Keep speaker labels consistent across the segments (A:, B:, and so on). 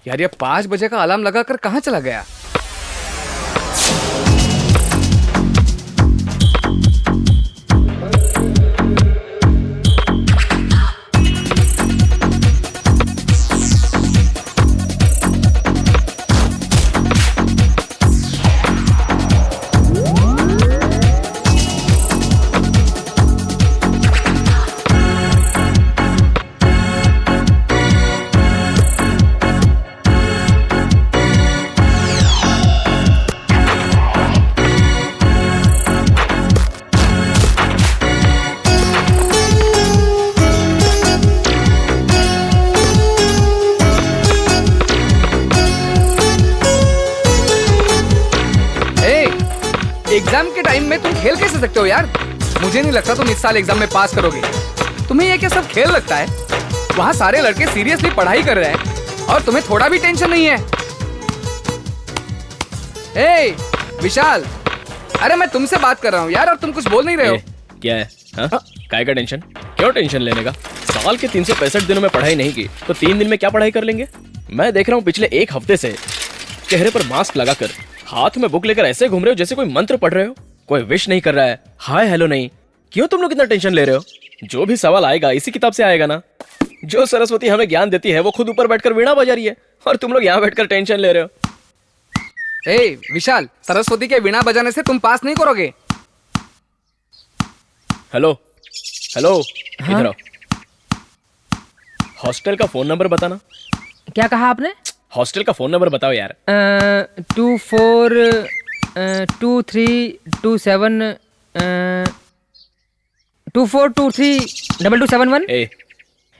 A: यार ये 5 बजे का अलार्म लगाकर कहाँ चला गया? एग्जाम के टाइम में तुम खेल कैसे सकते हो यार? मुझे नहीं लगता तुम इस साल एग्जाम में पास करोगे। तुम्हें ये क्या सब खेल लगता है? वहाँ सारे लड़के सीरियसली पढ़ाई कर रहे हैं और तुम्हें थोड़ा भी टेंशन नहीं है। ए विशाल, अरे मैं तुमसे बात कर रहा हूँ यार और तुम कुछ बोल नहीं रहे हो।
B: क्या है? काय का टेंशन? क्यों टेंशन लेने का? साल के 365 दिनों में पढ़ाई नहीं की तो 3 दिन में क्या पढ़ाई कर लेंगे? मैं देख रहा हूँ पिछले 1 हफ्ते से चेहरे पर मास्क लगाकर हाथ में बुक लेकर ऐसे घूम रहे हो जैसे कोई मंत्र पढ़ रहे हो। कोई विश नहीं कर रहा है, हाय हेलो नहीं। क्यों तुम लोग इतना टेंशन ले रहे हो? जो भी सवाल आएगा इसी किताब से आएगा ना। जो सरस्वती हमें ज्ञान देती है वो खुद ऊपर बैठकर वीणा बजा रही है और तुम लोग यहाँ बैठकर टेंशन ले रहे हो।
A: ए विशाल, सरस्वती के वीणा बजाने से तुम पास नहीं करोगे।
B: हेलो हेलो, इधर आओ। हॉस्टल का फोन नंबर बताना।
C: क्या कहा आपने?
B: हॉस्टल का फोन नंबर बताओ यार।
C: 242327 24232271।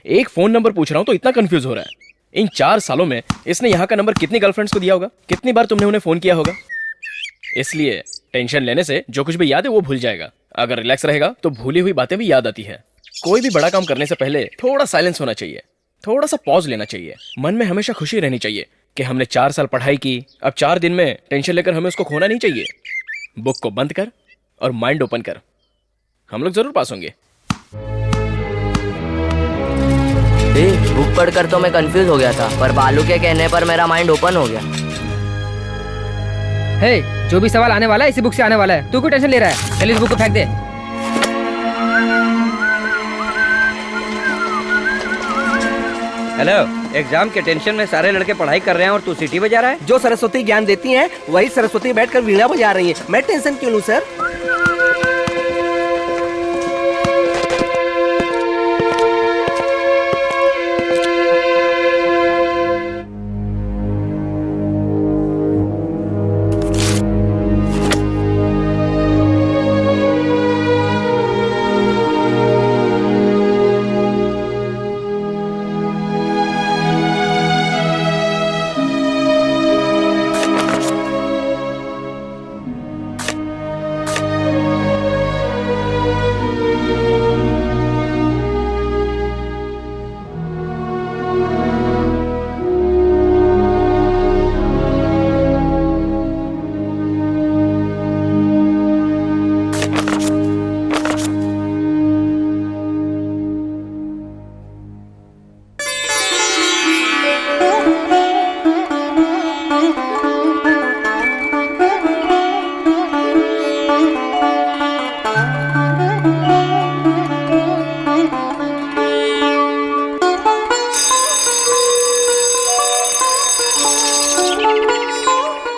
B: एक फोन नंबर पूछ रहा हूँ तो इतना कंफ्यूज हो रहा है। इन 4 सालों में इसने यहाँ का नंबर कितनी गर्लफ्रेंड्स को दिया होगा? कितनी बार तुमने उन्हें फोन किया होगा? इसलिए टेंशन लेने से जो कुछ भी याद है वो भूल जाएगा। अगर रिलैक्स रहेगा तो भूली हुई बातें भी याद आती है। कोई भी बड़ा काम करने से पहले थोड़ा साइलेंस होना चाहिए, थोड़ा सा पॉज लेना चाहिए। मन में हमेशा खुशी रहनी चाहिए कि हमने 4 साल पढ़ाई की, अब 4 दिन में टेंशन लेकर हमें उसको खोना नहीं चाहिए। बुक को बंद कर और माइंड ओपन कर, हम लोग जरूर पास होंगे।
D: बुक पढ़कर तो मैं कंफ्यूज हो गया था, पर बालू के कहने पर मेरा माइंड ओपन हो गया।
C: हे, जो भी सवाल आने वाला है इसी बुक से आने वाला है। तू क्यों टेंशन ले रहा है? चल इस बुक को फेंक दे।
E: हेलो, एग्जाम के टेंशन में सारे लड़के पढ़ाई कर रहे हैं और तू सीटी बजा रहा है। जो सरस्वती ज्ञान देती हैं वही सरस्वती बैठकर वीणा बजा रही हैं। मैं टेंशन क्यों लूं सर?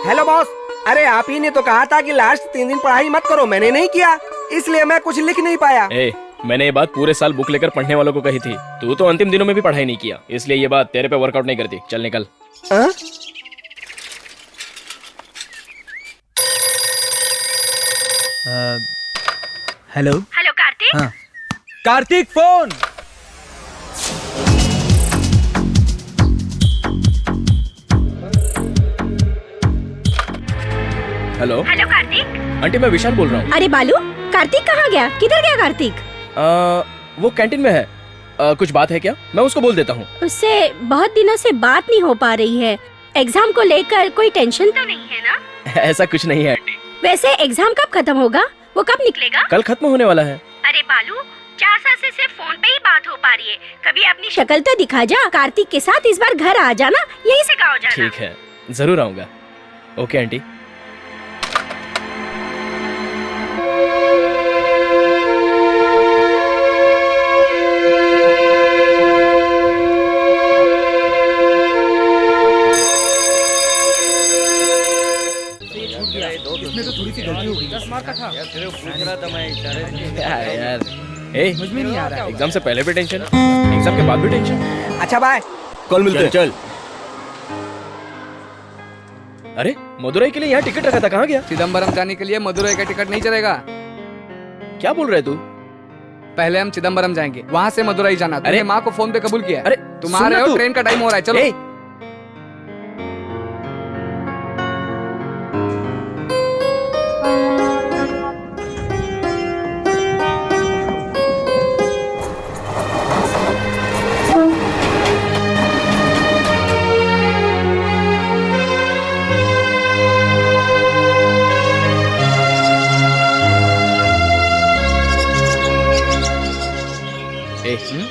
E: हेलो बॉस, अरे आप ही ने तो कहा था कि लास्ट 3 दिन पढ़ाई मत करो। मैंने नहीं किया, इसलिए मैं कुछ लिख नहीं पाया।
B: मैंने ये बात पूरे साल बुक लेकर पढ़ने वालों को कही थी। तू तो अंतिम दिनों में भी पढ़ाई नहीं किया, इसलिए ये बात तेरे पे वर्कआउट नहीं करती। चल निकल।
F: Hello
G: hello Kartik.
F: हाँ Kartik phone.
B: Hello
G: hello Kartik.
B: Aunty, मैं विशाल बोल रहा हूँ।
G: अरे बालू, कार्तिक कहाँ गया? किधर गया कार्तिक?
B: वो कैंटीन में है। कुछ बात है क्या? मैं उसको बोल देता हूँ।
G: उससे बहुत दिनों से बात नहीं हो पा रही है। एग्जाम को लेकर कोई टेंशन तो नहीं है ना?
B: ऐसा कुछ नहीं है आंटी।
G: वैसे एग्जाम कब खत्म होगा? वो कब निकलेगा?
B: कल खत्म होने वाला है।
G: अरे बालू, 4 मौसा से सिर्फ फोन पे ही बात हो पा रही है। कभी अपनी शक्ल तो दिखा जा। कार्तिक के साथ इस बार घर आ जाना, यहीं से गाँव जाना।
B: ठीक है, जरूर आऊंगा। Okay aunty.
A: इसमें तो थोड़ी सी गलती हो गई। 10 मार्क का था।
E: पूछ रहा था मैं इशारे से।
B: यार ए,
A: समझ में नहीं आ रहा है।
B: एग्जाम से पहले भी टेंशन, एग्जाम के बाद भी टेंशन।
E: अच्छा बाय, कल मिलते हैं।
B: चल। अरे मदुरई के लिए यहाँ टिकट रखा था, कहाँ गया?
A: चिदम्बरम जाने के लिए मदुरई का टिकट नहीं चलेगा।
B: क्या बोल रहे तू?
A: पहले हम चिदम्बरम जाएंगे, वहाँ से मदुरई जाना। तुमने
B: अरे
A: माँ को फोन पे कबूल किया।
B: अरे
A: तुम आ रहे हो, ट्रेन का टाइम हो रहा है, चलो।
B: ए,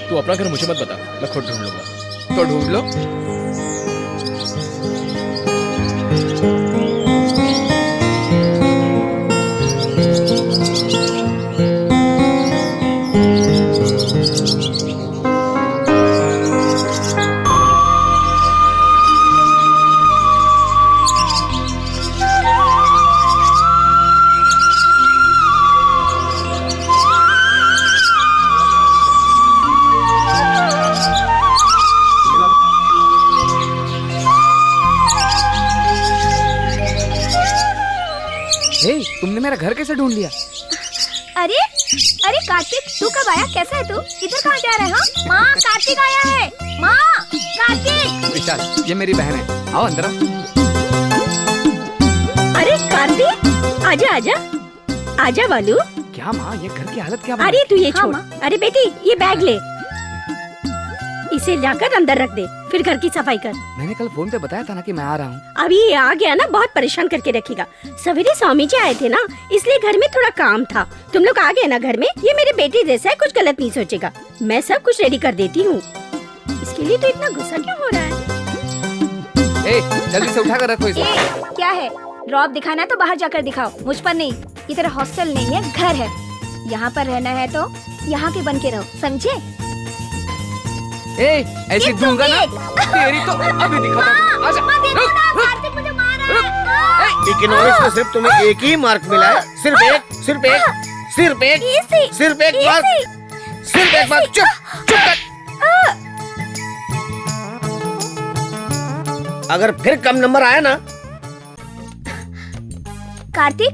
B: तू अपना घर मुझे मत बता, मैं खुद ढूंढ लूंगा।
A: तो ढूंढ लो। तुमने मेरा घर कैसे ढूंढ लिया?
G: अरे अरे कार्तिक, तू कब आया? कैसा है तू? इधर कहाँ जा रहा है? हाँ माँ, कार्तिक आया है। माँ, कार्तिक।
A: विशाल, ये मेरी बहन है, आओ अंदर आओ।
G: अरे कार्तिक, आजा आजा आजा बालू।
A: क्या माँ, ये घर की हालत क्या?
G: अरे तू ये छोड़। अरे बेटी, ये बैग ले, इसे जाकर अंदर रख दे, फिर घर की सफाई कर।
A: मैंने कल फोन पे बताया था ना कि मैं आ रहा हूँ।
G: अभी ये आ गया ना, बहुत परेशान करके रखेगा। सवेरे स्वामी जी आए थे ना, इसलिए घर में थोड़ा काम था। तुम लोग आ गए ना घर में, ये मेरे बेटे जैसा है, कुछ गलत नहीं सोचेगा। मैं सब कुछ रेडी कर देती हूँ। इसके लिए तो इतना गुस्सा क्यों हो रहा है?
A: जल्दी से उठा कर रखो इसे।
H: क्या है? रौब दिखाना है तो बाहर जाकर दिखाओ, मुझ पर नहीं। ये तेरा हॉस्टल नहीं है, घर है। यहाँ पर रहना है तो यहाँ के बन के रहो, समझे?
A: ऐसी दूंगा ना तेरी तो अभी दिखाता हूँ। आजा,
H: कार्तिक मुझे मार रहा है।
E: इकोनॉमिक्स में सिर्फ तुम्हें एक ही मार्क मिला है, सिर्फ एक, सिर्फ एक, सिर्फ एक, सिर्फ एक मार्क, सिर्फ एक मार्क। चुप चुप कर। अगर फिर कम नंबर आया ना।
H: कार्तिक,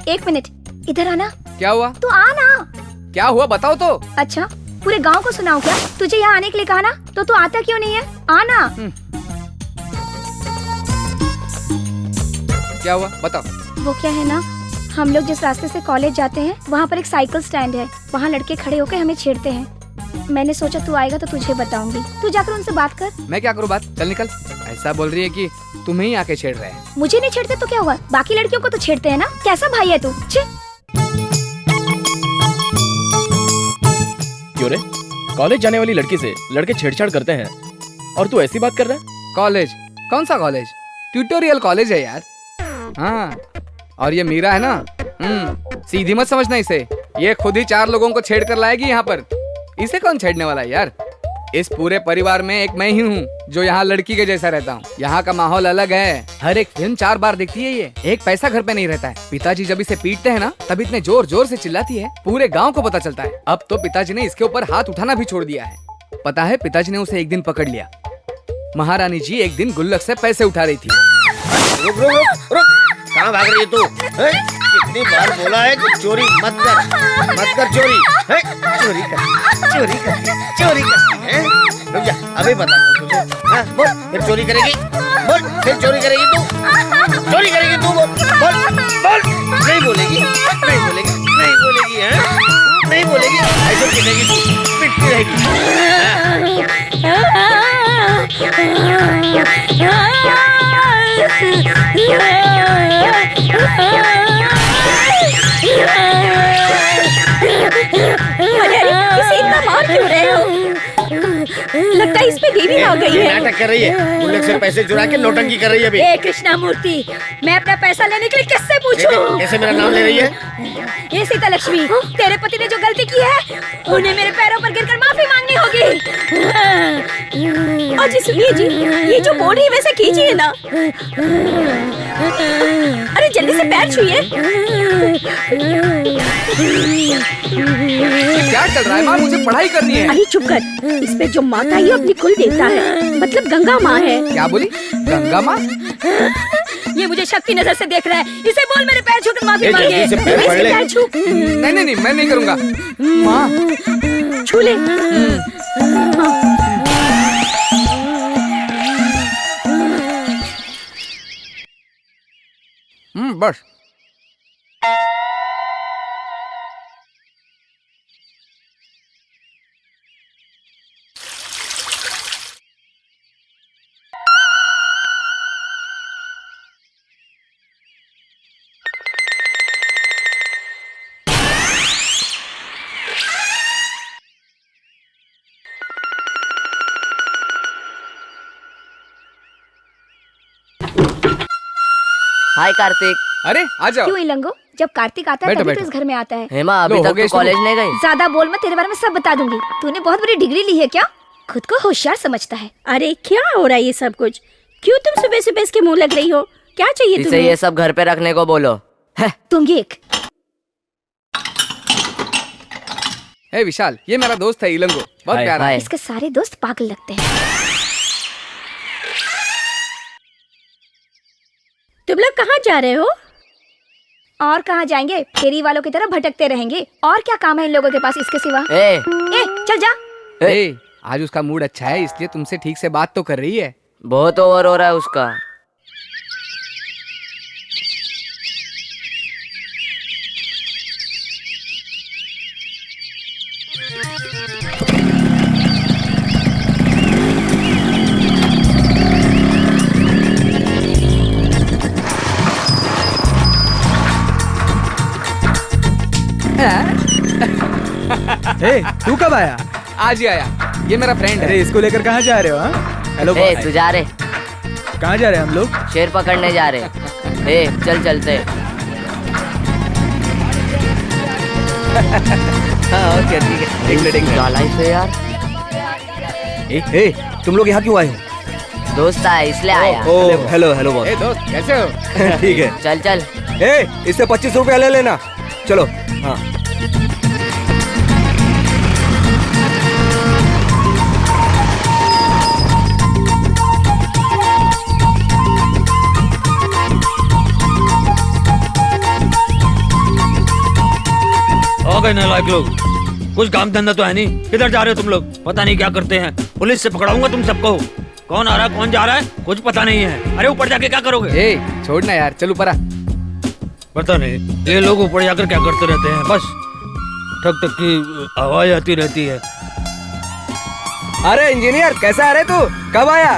H: एक मिनट, इधर आना।
A: क्या हुआ?
H: तू आना।
A: क्या हुआ बताओ तो।
H: अच्छा, पूरे गांव को सुनाऊं क्या? तुझे यहाँ आने के लिए कहा ना, तो तू आता क्यों नहीं है? आना।
A: क्या हुआ बताओ।
H: वो क्या है ना, हम लोग जिस रास्ते से कॉलेज जाते हैं, वहाँ पर एक साइकिल स्टैंड है। वहाँ लड़के खड़े होकर हमें छेड़ते हैं। मैंने सोचा तू आएगा तो तुझे बताऊंगी। तू जाकर उनसे बात कर।
A: मैं क्या करूँ बात? चल निकल। ऐसा बोल रही है कि तुम्हें ही आके छेड़ रहे हैं।
H: मुझे नहीं छेड़ते तो क्या हुआ? बाकी लड़कियों को तो छेड़ते हैं ना। कैसा भाई है तू?
B: क्यों रे? कॉलेज जाने वाली लड़की से लड़के छेड़छाड़ करते हैं और तू ऐसी बात कर रहा है?
A: कॉलेज? कौन सा कॉलेज? ट्यूटोरियल कॉलेज है यार। हाँ, और ये मीरा है ना, सीधी मत समझना इसे। ये खुद ही 4 लोगों को छेड़ कर लाएगी यहाँ पर। इसे कौन छेड़ने वाला है यार? इस पूरे परिवार में एक मैं ही हूँ जो यहाँ लड़की के जैसा रहता हूँ। यहाँ का माहौल अलग है। हर एक फिल्म 4 बार देखती है ये। एक पैसा घर पे नहीं रहता है। पिताजी जब इसे पीटते हैं ना, तब इतने जोर जोर से चिल्लाती है, पूरे गांव को पता चलता है। अब तो पिताजी ने इसके ऊपर हाथ उठाना भी छोड़ दिया है। पता है, पिताजी ने उसे एक दिन पकड़ लिया। महारानी जी एक दिन गुल्लक से पैसे उठा रही थी।
E: रुक रुक रुक रुक, कहाँ भाग रही है तू? कितनी बार बोला है कि चोरी मत कर चोरी। चोरी करती है। रुक जा, अभी बताता हूँ तुझे। हाँ, बोल, फिर चोरी करेगी? बोल, फिर चोरी करेगी तू? चोरी करेगी तू? बोल बोल। नहीं बोलेगी, नहीं बोलेगी, नहीं बोलेगी, नहीं बोलेगी। ऐसे गिनेगी तू, पिटती रहेगी।
G: लगता है इस पे देवी आ गई
E: ये
G: है।
E: नाटक कर रही है, गुल्लक से पैसे चुरा के नौटंकी कर रही है अभी।
G: ए कृष्णा मूर्ति, मैं अपना पैसा लेने के लिए किससे पूछूं?
E: कैसे मेरा नाम ले रही है?
H: ये सीता लक्ष्मी, तेरे पति ने जो गलती की है उन्हें मेरे पैरों पर गिरकर माफी मांगनी होगी।
G: अजी सुनिए जी, ये जो बोल रही है वैसे कीजिए ना। अरे जल्दी से पैर छुइए।
A: क्या चल रहा है माँ? मुझे पढ़ाई करनी है।
G: अरे चुप कर, इस पे जो माता है ये अपनी कुल देवता है, मतलब गंगा माँ है।
A: क्या बोली? गंगा माँ?
H: ये मुझे शक्ति नजर से देख रहा है, इसे बोल मेरे पैर छूकर माफी
E: ए,
H: मांगे।
E: जल्दी से पैर पकड़ ले।
G: पैर छू।
A: नहीं नहीं नहीं, मैं नहीं करूँगा। माँ
G: छू ले।
A: बस।
D: हाय कार्तिक।
A: अरे आ जाओ।
H: क्यों इलंगो, जब कार्तिक आता है
A: बैठो,
H: तभी तो
A: बैठो।
H: इस घर में आता है।
D: हेमा अभी
A: लो, हो
D: तक
A: गया
D: तू
A: शुरू।
D: कॉलेज नहीं गई?
H: ज्यादा बोल, मैं तेरे बारे में सब बता दूंगी। तूने बहुत बड़ी डिग्री ली है क्या? खुद को होशियार समझता है।
G: अरे क्या हो रहा है ये सब कुछ? क्यों तुम सुबह सुबह इसके मुंह लग रही हो? क्या चाहिए
D: इसे
G: तुम्हें?
D: ये सब घर पे रखने को बोलो।
H: तुम ये एक
A: हे विशाल, ये मेरा दोस्त है इलंगो, बहुत
B: हाय,
A: प्यारा है।
D: हाय।
H: इसके सारे दोस्त पागल लगते हैं।
G: तुम लोग कहाँ जा रहे हो?
H: और कहाँ जाएंगे, फेरी वालों की तरह भटकते रहेंगे। और क्या काम है इन लोगों के पास इसके सिवा?
D: ए,
H: चल जा।
A: ए, आज उसका मूड अच्छा है इसलिए तुमसे ठीक से बात तो कर रही है।
D: बहुत ओवर हो रहा है उसका।
F: हे, तू कब आया?
A: आज ही आया, ये मेरा फ्रेंड
F: अरे
A: है।
F: इसको लेकर कहाँ जा रहे हो? हाँ, हेलो
D: ए,
F: बॉस।
D: तू जा रहे?
F: कहाँ जा रहे हैं हम लोग?
D: शेर पकड़ने जा रहे। ए, चल चलते।
E: हाँ ओके ठीक है, देख ले देख ले।
D: चालाक है यार।
E: ए, तुम लोग यहाँ क्यों आए हो?
D: दोस्त आया इसलिए आया।
E: ओ हेलो हेलो बॉस।
A: ए दोस्त, कैसे हो?
E: ठीक है।
D: चल चल।
E: ए, इससे 25 रुपया ले लेना। चलो। हाँ
I: हो गए नालायक लोग, कुछ काम धंधा तो है नहीं। किधर जा रहे हो तुम लोग? पता नहीं क्या करते हैं। पुलिस से पकड़ाऊंगा तुम सबको। कौन आ रहा है कौन जा रहा है कुछ पता नहीं है। अरे ऊपर जाके क्या करोगे?
A: ए, छोड़ना यार, चल ऊपर आ।
I: पता नहीं ये लोग ऊपर जाकर क्या करते रहते हैं। बस ठक ठक की आवाज आती रहती है।
E: अरे इंजीनियर, कैसा आ रहे तू? कब आया?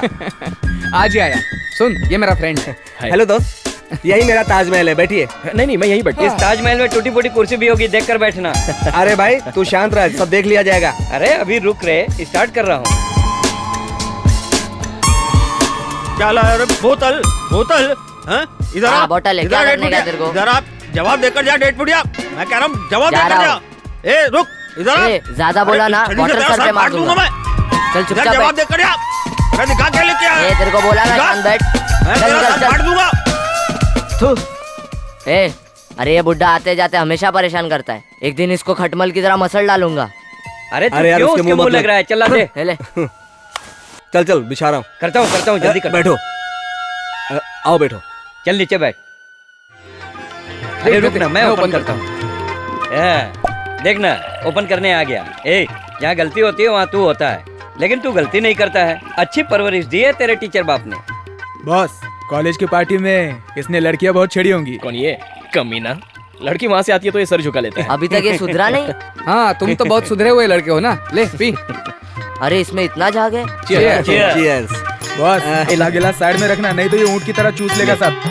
A: आज ही आया। सुन, ये मेरा फ्रेंड है।
B: हाय।
E: हेलो दोस्त, यही मेरा ताजमहल है, बैठिए।
B: नहीं नहीं, मैं यहीं बैठ।
I: इस ताजमहल में टूटी फूटी कुर्सी भी होगी, देख कर बैठना।
E: अरे भाई तू शांत रह, सब देख लिया जाएगा।
I: अरे अभी रुक रहे, स्टार्ट कर रहा हूँ। क्या लाया रे? बोतल बोतल? हाँ? इधर
D: हाँ,
I: आ,
D: बोतल है,
I: इधर
D: क्या
I: आ,
D: करने
I: डेढ़
D: का
I: फुटिया।
D: तेरे को?
I: इधर आप जवाब देकर जा, डेढ़ फुटिया। मैं कह रहा हूँ जवाब
D: जा
I: देकर
D: रहा
I: जा। ए रुक, इधर आ।
D: ए, ज्यादा बोला ना,
I: अरे, छड़ी से
D: बोतल
I: तेरा
D: सर पे मार दूंगा।
I: मैं।
D: चल
I: इधर
D: चुपचाप
I: जवाब
D: बैठ।
I: देकर जा। मैं दिखा के लेके आया।
D: ए, तेरे को बोला ना,
I: जा।
D: शांत बैठ।
I: मैं
D: चल,
I: तेरा
D: चल,
I: सर
D: चल।
I: फाड़ दूंगा।
D: थू। ए, अरे ये बुड्ढा आते जाते हमेशा परेशान करता है। एक दिन इसको खटमल की तरह मसल डालूंगा।
I: अरे
E: अरे यार, उसके मुंह मत लग।
I: रहा है? चला दे।
D: ले ले।
E: चल चल बिछा रहा हूँ।
I: करता हूँ जल्दी कर।
E: बैठो। आओ बैठो।
I: चल नीचे बैठ।
A: अरे
I: अरे
A: रुक
I: रुक ना, मैं ओपन करता हूँ। देखना, ओपन करने आ गया। ए, जहाँ गलती होती है वहाँ तू होता है, लेकिन तू गलती नहीं करता है। अच्छी परवरिश दी है तेरे टीचर बाप ने।
F: बॉस, कॉलेज की पार्टी में इसने लड़कियां बहुत छेड़ी होंगी।
B: कौन ये कमीना? लड़की वहां से आती है तो ये सर झुका लेता है।
D: अभी तक ये सुधरा नहीं।
A: हाँ, तुम तो बहुत सुधरे हुए लड़के हो ना। ले पी।
D: अरे इसमें इतना झाग है।
E: Cheers।
F: बॉस, अगला गिलास साइड में रखना, नहीं तो ये ऊँट की तरह चूस लेगा सब।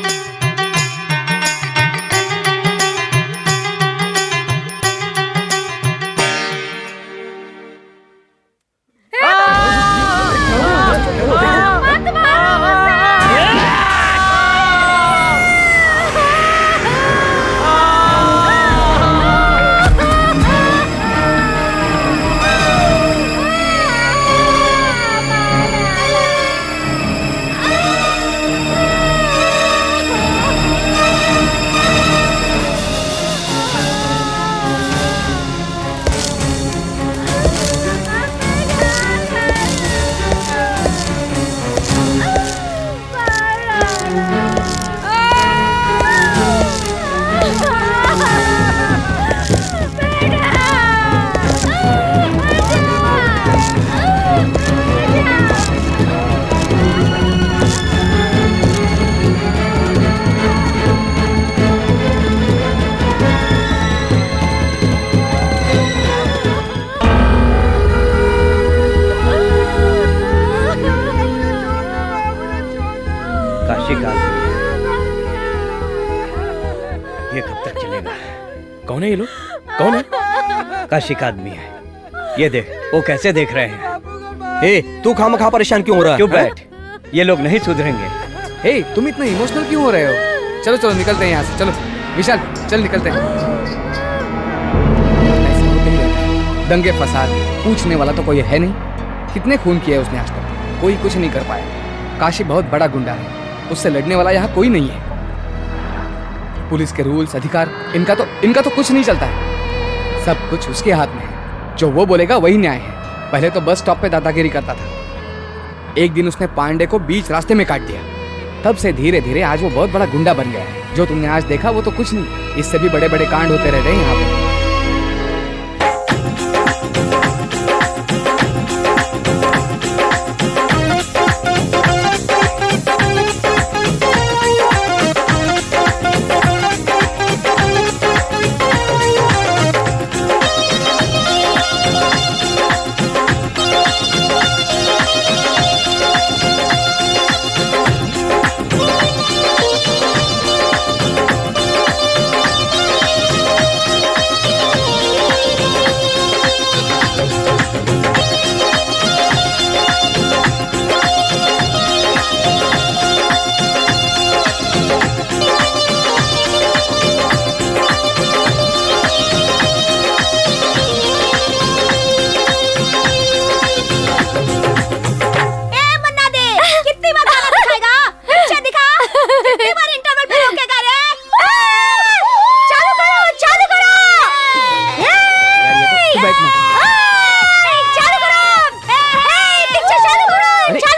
E: काशी का ये कब तक चलेगा?
B: कौन है ये लोग? कौन है?
E: काशी का आदमी है। ये देख, वो कैसे देख रहे हैं। ए, तू खामखा परेशान क्यों हो रहा है? चुप बैठ, ये लोग नहीं सुधरेंगे।
A: हे, तुम इतना इमोशनल क्यों हो रहे हो? चलो चलो निकलते हैं यहाँ से, चलो विशाल चल निकलते हैं। ऐसे होते ही रहता है। दंगे फसाद पूछने वाला तो कोई है नहीं। कितने खून किए उसने आज तक, कोई कुछ नहीं कर पाया। काशी बहुत बड़ा गुंडा है, उससे लड़ने वाला यहाँ कोई नहीं है। पुलिस के रूल्स अधिकार इनका तो कुछ नहीं चलता है। सब कुछ उसके हाथ में है, जो वो बोलेगा वही न्याय है। पहले तो बस स्टॉप पे दादागिरी करता था, एक दिन उसने पांडे को बीच रास्ते में काट दिया। तब से धीरे धीरे आज वो बहुत बड़ा गुंडा बन गया है। जो तुमने आज देखा वो तो कुछ नहीं, इससे भी बड़े बड़े कांड होते रहते हैं यहाँ पे।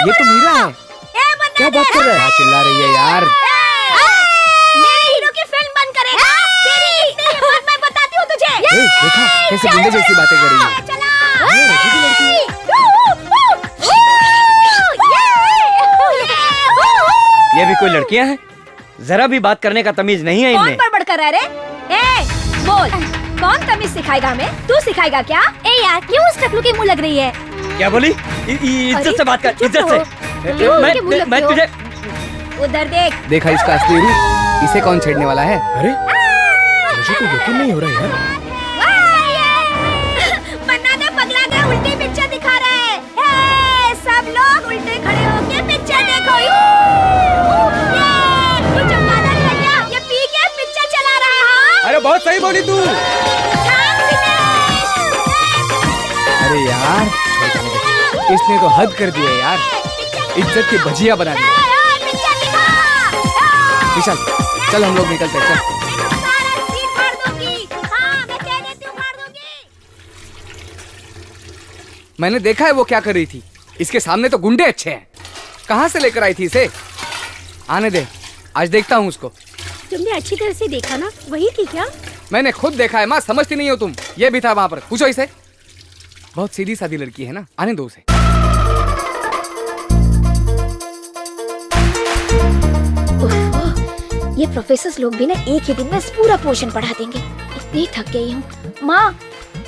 A: ये तो मीरा है। क्या बात कर रहा है? चिल्ला रही है यार।
H: मेरे हीरो की फिल्म बंद करेगा? तेरी इतनी हिम्मत मैं बताती हूँ तुझे।
A: देखा कैसे गुंडे जैसी बातें कर रही है।
E: ये भी कोई लड़कियां हैं? जरा भी बात करने का तमीज नहीं है
H: कौन
E: इनमें।
H: बड़बड़ कर रहा है रे? बोल, कौन तमीज सिखाएगा हमें? तू सिखाएगा क्या? यार क्यों उस टकलू की मुँह लग रही है?
E: क्या बोली? इज्जत से बात कर, इज्जत से। मैं तुझे
H: उधर देख।
A: देखा इसका असली रूप, इसे कौन छेड़ने वाला है?
B: अरे मुझे तो यकीन नहीं हो रहा यार।
H: मन्ना ने पगला के उल्टी पिक्चर दिखा रहा है। सब लोग उल्टे खड़े होके पिक्चर देखो। ये चमगादड़ भैया, ये पी के पिक्चर चला रहा है।
F: अरे बहुत सही बोली तू।
A: अरे यार इसने तो हद कर दी है यार, इज्जत की भजिया बना दी। विशाल चल हम लोग निकलते हैं, चल। मैंने देखा है वो क्या कर रही थी। इसके सामने तो गुंडे अच्छे हैं। कहाँ से लेकर आई थी इसे? आने दे, आज देखता हूँ उसको।
G: तुमने अच्छी तरह से देखा ना, वही थी क्या?
A: मैंने खुद देखा है माँ, समझती नहीं हो तुम। ये भी था वहाँ पर, पूछो इसे। बहुत सीधी सादी लड़की है ना, आने दो उसे।
H: ये प्रोफेसर लोग भी ना एक ही दिन में पूरा पोर्शन पढ़ा देंगे। इतनी थक गई हूँ। माँ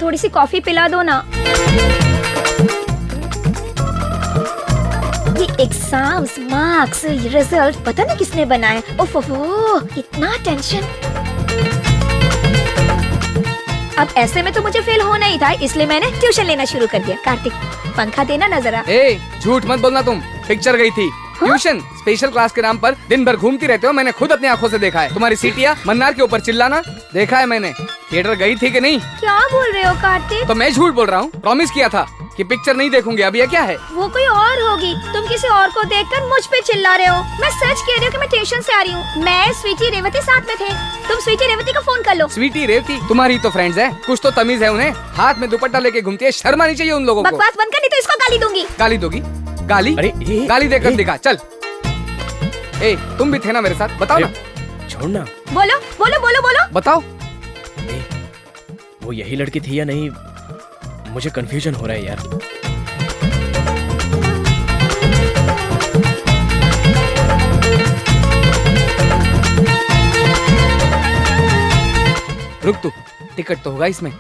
H: थोड़ी सी कॉफी पिला दो ना। ये एग्जाम्स, मार्क्स, रिजल्ट पता नहीं किसने बनाए। ओफ इतना टेंशन। अब ऐसे में तो मुझे फेल होना ही था, इसलिए मैंने ट्यूशन लेना शुरू कर दिया। कार्तिक पंखा देना ना जरा।
A: झूठ मत बोलना तुम, पिक्चर गई थी। ट्यूशन स्पेशल क्लास के नाम पर दिन भर घूमती रहते हो, मैंने खुद अपनी आंखों से देखा है। तुम्हारी सीटियाँ मन्नार के ऊपर चिल्लाना देखा है मैंने। थिएटर गई थी कि नहीं?
H: क्या बोल रहे हो कार्तिक?
A: तो मैं झूठ बोल रहा हूँ? प्रॉमिस किया था कि पिक्चर नहीं देखूंगी। अब ये क्या है?
H: वो कोई और होगी, तुम किसी और को देखकर मुझ पे चिल्ला रहे हो। मैं सच कह रही हूँ कि मैं ट्यूशन से आ रही हूँ। मैं स्वीटी रेवती साथ में थे। तुम स्वीटी रेवती को फोन कर लो।
A: स्वीटी रेवती तुम्हारी तो फ्रेंड्स है, कुछ तो तमीज है उन्हें। हाथ में दुपट्टा लेके घूमती है, शर्म आनी चाहिए उन लोगों को।
H: बकवास बंद कर, नहीं तो इसको गाली दूंगी।
A: गाली दोगी? गाली?
B: अरे
A: गाली देकर दिखा, चल। ए तुम भी थे ना मेरे साथ, बताओ ना,
B: छोड़ना।
H: बोलो बोलो बोलो बोलो।
A: बताओ।
B: वो यही लड़की थी या नहीं, मुझे कंफ्यूजन हो रहा है यार।
A: रुक तू, टिकट तो होगा इसमें।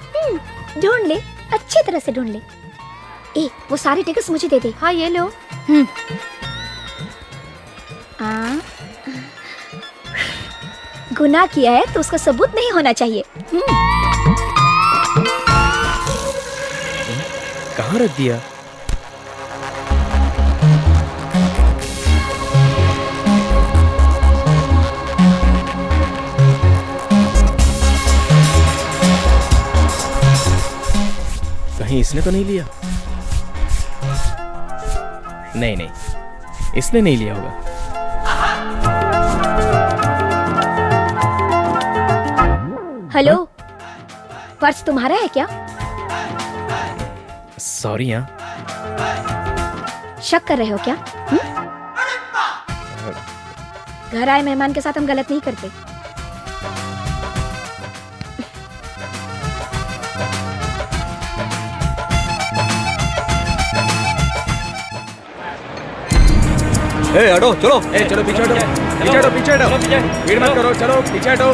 H: ढूंढ ले, अच्छी तरह से ढूंढ ले। ए, वो सारे टिकट्स मुझे दे दे। हाँ ये लो। गुनाह किया है तो उसका सबूत नहीं होना चाहिए।
B: कहाँ रख दिया? कहीं इसने तो नहीं लिया? नहीं नहीं, इसने नहीं लिया होगा।
H: हेलो, पर्स तुम्हारा है क्या?
B: सॉरी हाँ।
H: शक कर रहे हो क्या? घर आए मेहमान के साथ हम गलत नहीं करते।
I: ए हटो, चलो।
F: चलो पीछे हटो, पीछे हटो, पीछे हटो, भीड़ मत करो, चलो पीछे हटो।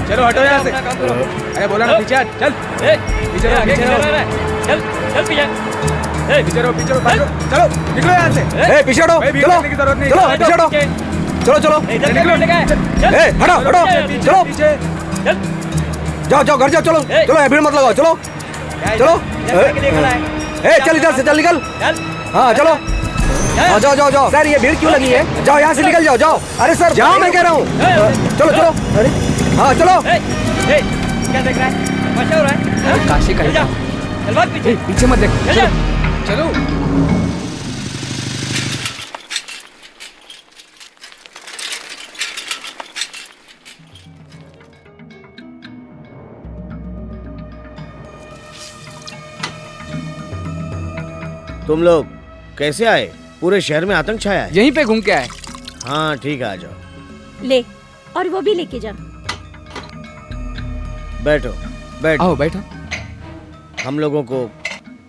F: चलो हटो यहाँ से। अरे बोला ना पीछे हट, चल पीछे रहो, पीछे रहो, पीछे रहो, पीछे रहो, चलो निकलो यहाँ से।
I: पीछे हटो,
F: चलो की जरूरत नहीं,
I: चलो पीछे हटो, चलो चलो,
F: निकलो,
I: हटो हटो, चलो
F: पीछे।
I: जाओ जाओ घर जाओ, चलो चलो, भीड़ मत लगाओ, चलो चलो। चल इधर से, चल निकल। हाँ चलो, हाँ जाओ जाओ जाओ। सर ये भीड़ क्यों लगी है? जाओ यहाँ से निकल जाओ, जाओ। अरे सर जाओ, मैं कह रहा हूँ। चलो चलो, अरे हाँ चलो।
C: क्या देख रहा है? मजा हो रहा है?
A: काशी का
C: चल भाग पीछे।
A: पीछे मत देख, चलो चलो।
E: तुम लोग कैसे आए? पूरे शहर में आतंक छाया है।
A: यहीं पे घूम के आए।
E: हाँ ठीक है, आ जाओ।
G: ले, और वो भी लेके जा।
E: बैठो बैठो।
A: आओ बैठो।
E: हम लोगों को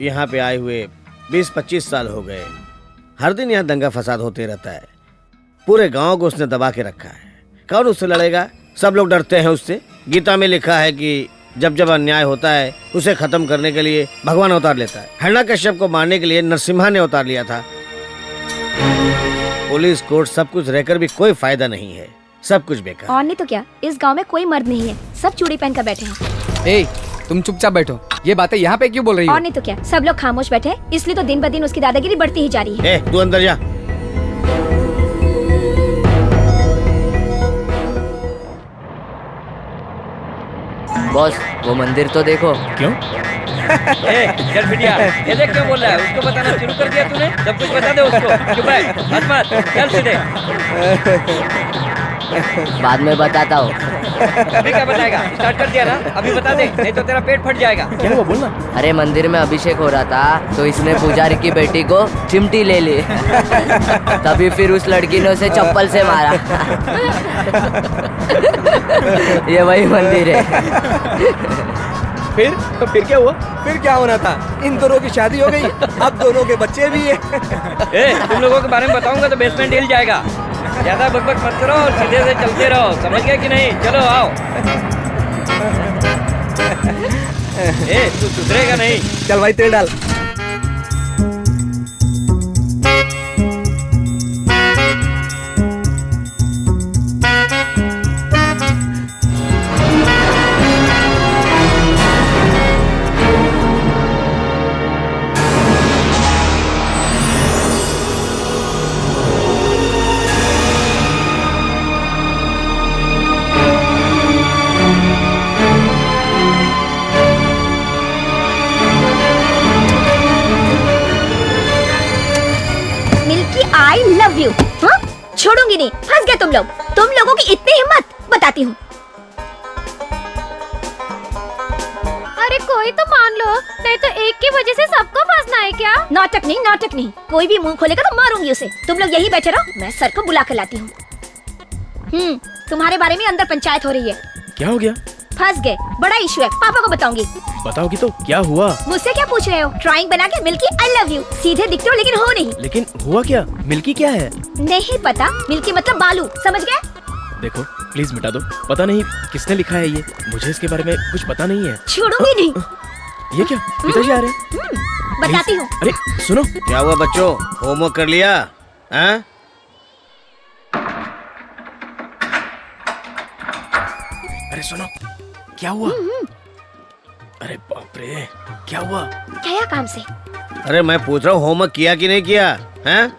E: यहाँ पे आए हुए 20-25 साल हो गए। हर दिन यहाँ दंगा फसाद होते रहता है। पूरे गांव को उसने दबा के रखा है। कौन उससे लड़ेगा? सब लोग डरते हैं उससे। गीता में लिखा है कि जब जब अन्याय होता है उसे खत्म करने के लिए भगवान अवतार लेता है। हिरण्यकश्यप को मारने के लिए नरसिम्हा ने अवतार लिया था। पुलिस कोर्ट सब कुछ रहकर भी कोई फायदा नहीं है, सब कुछ बेकार।
H: और नहीं तो क्या, इस गांव में कोई मर्द नहीं है, सब चूड़ी पहन कर बैठे हैं।
A: ए तुम चुपचाप बैठो। ये बातें यहाँ पे क्यों बोल रही हो?
H: और नहीं तो क्या, सब लोग खामोश बैठे हैं, इसलिए तो दिन ब दिन उसकी दादागिरी बढ़ती ही जा रही है।
E: तू अंदर जा।
D: बॉस वो मंदिर तो देखो।
B: क्यों?
C: चल बिटिया, ये देख क्यों बोल रहा है? उसको बताना शुरू कर दिया तूने? सब कुछ बता दे उसको। चुप रह, मत चल सीधे।
D: बाद में बताता हूँ।
C: अभी क्या बताएगा? स्टार्ट कर दिया ना, अभी बता दे, नहीं तो तेरा पेट फट जाएगा।
B: क्या हुआ बोलना?
D: अरे मंदिर में अभिषेक हो रहा था तो इसने पुजारी की बेटी को चिमटी ले ली। तभी फिर उस लड़की ने उसे चप्पल से मारा। ये वही मंदिर है।
I: फिर क्या हुआ? फिर क्या होना था? इन दोनों की शादी हो गई, अब दोनों के बच्चे भी हैं।
C: तुम लोगों के बारे में बताऊंगा तो बेसमेंट हिल जाएगा। ज्यादा बकबक मत करो और सीधे से चलते रहो, समझ गए कि नहीं? चलो आओ। तू सुधरेगा नहीं।
I: चल भाई तेल डाल।
H: I love you. हाँ छोड़ूंगी नहीं, फंस गए तुम लोग। तुम लोगों की इतनी हिम्मत, बताती हूँ। अरे ही तो मान लो, नहीं तो एक की वजह से सबको फंसना है क्या?
J: नाटक नहीं, कोई भी मुंह खोलेगा तो मारूंगी उसे। तुम लोग यही बैठे रहो, मैं सर को बुला कर लाती हूँ। तुम्हारे बारे में अंदर पंचायत हो रही है।
B: क्या हो गया?
J: फंस गए, बड़ा इशू है, पापा को बताऊंगी।
B: बताओगी तो क्या हुआ?
J: मुझसे क्या पूछ रहे हो? ड्राइंग बना के मिल्की आई लव यू, सीधे दिखते हो लेकिन हो नहीं।
B: लेकिन हुआ क्या? मिल्की क्या है?
J: नहीं पता, मिल्की मतलब बालू, समझ गए?
B: देखो प्लीज मिटा दो, पता नहीं किसने लिखा है ये, मुझे इसके बारे में कुछ पता नहीं है।
J: छोड़ूंगी नहीं।
B: ये क्या, पिताजी आ रहे हैं?
J: बताती हूँ।
B: अरे सुनो,
E: क्या हुआ बच्चों, होमवर्क कर लिया? हाँ?
B: अरे सुनो, क्या हुआ? अरे बाप रे, क्या हुआ?
J: क्या काम से?
E: अरे मैं पूछ रहा हूँ होमवर्क किया कि नहीं किया? हैं?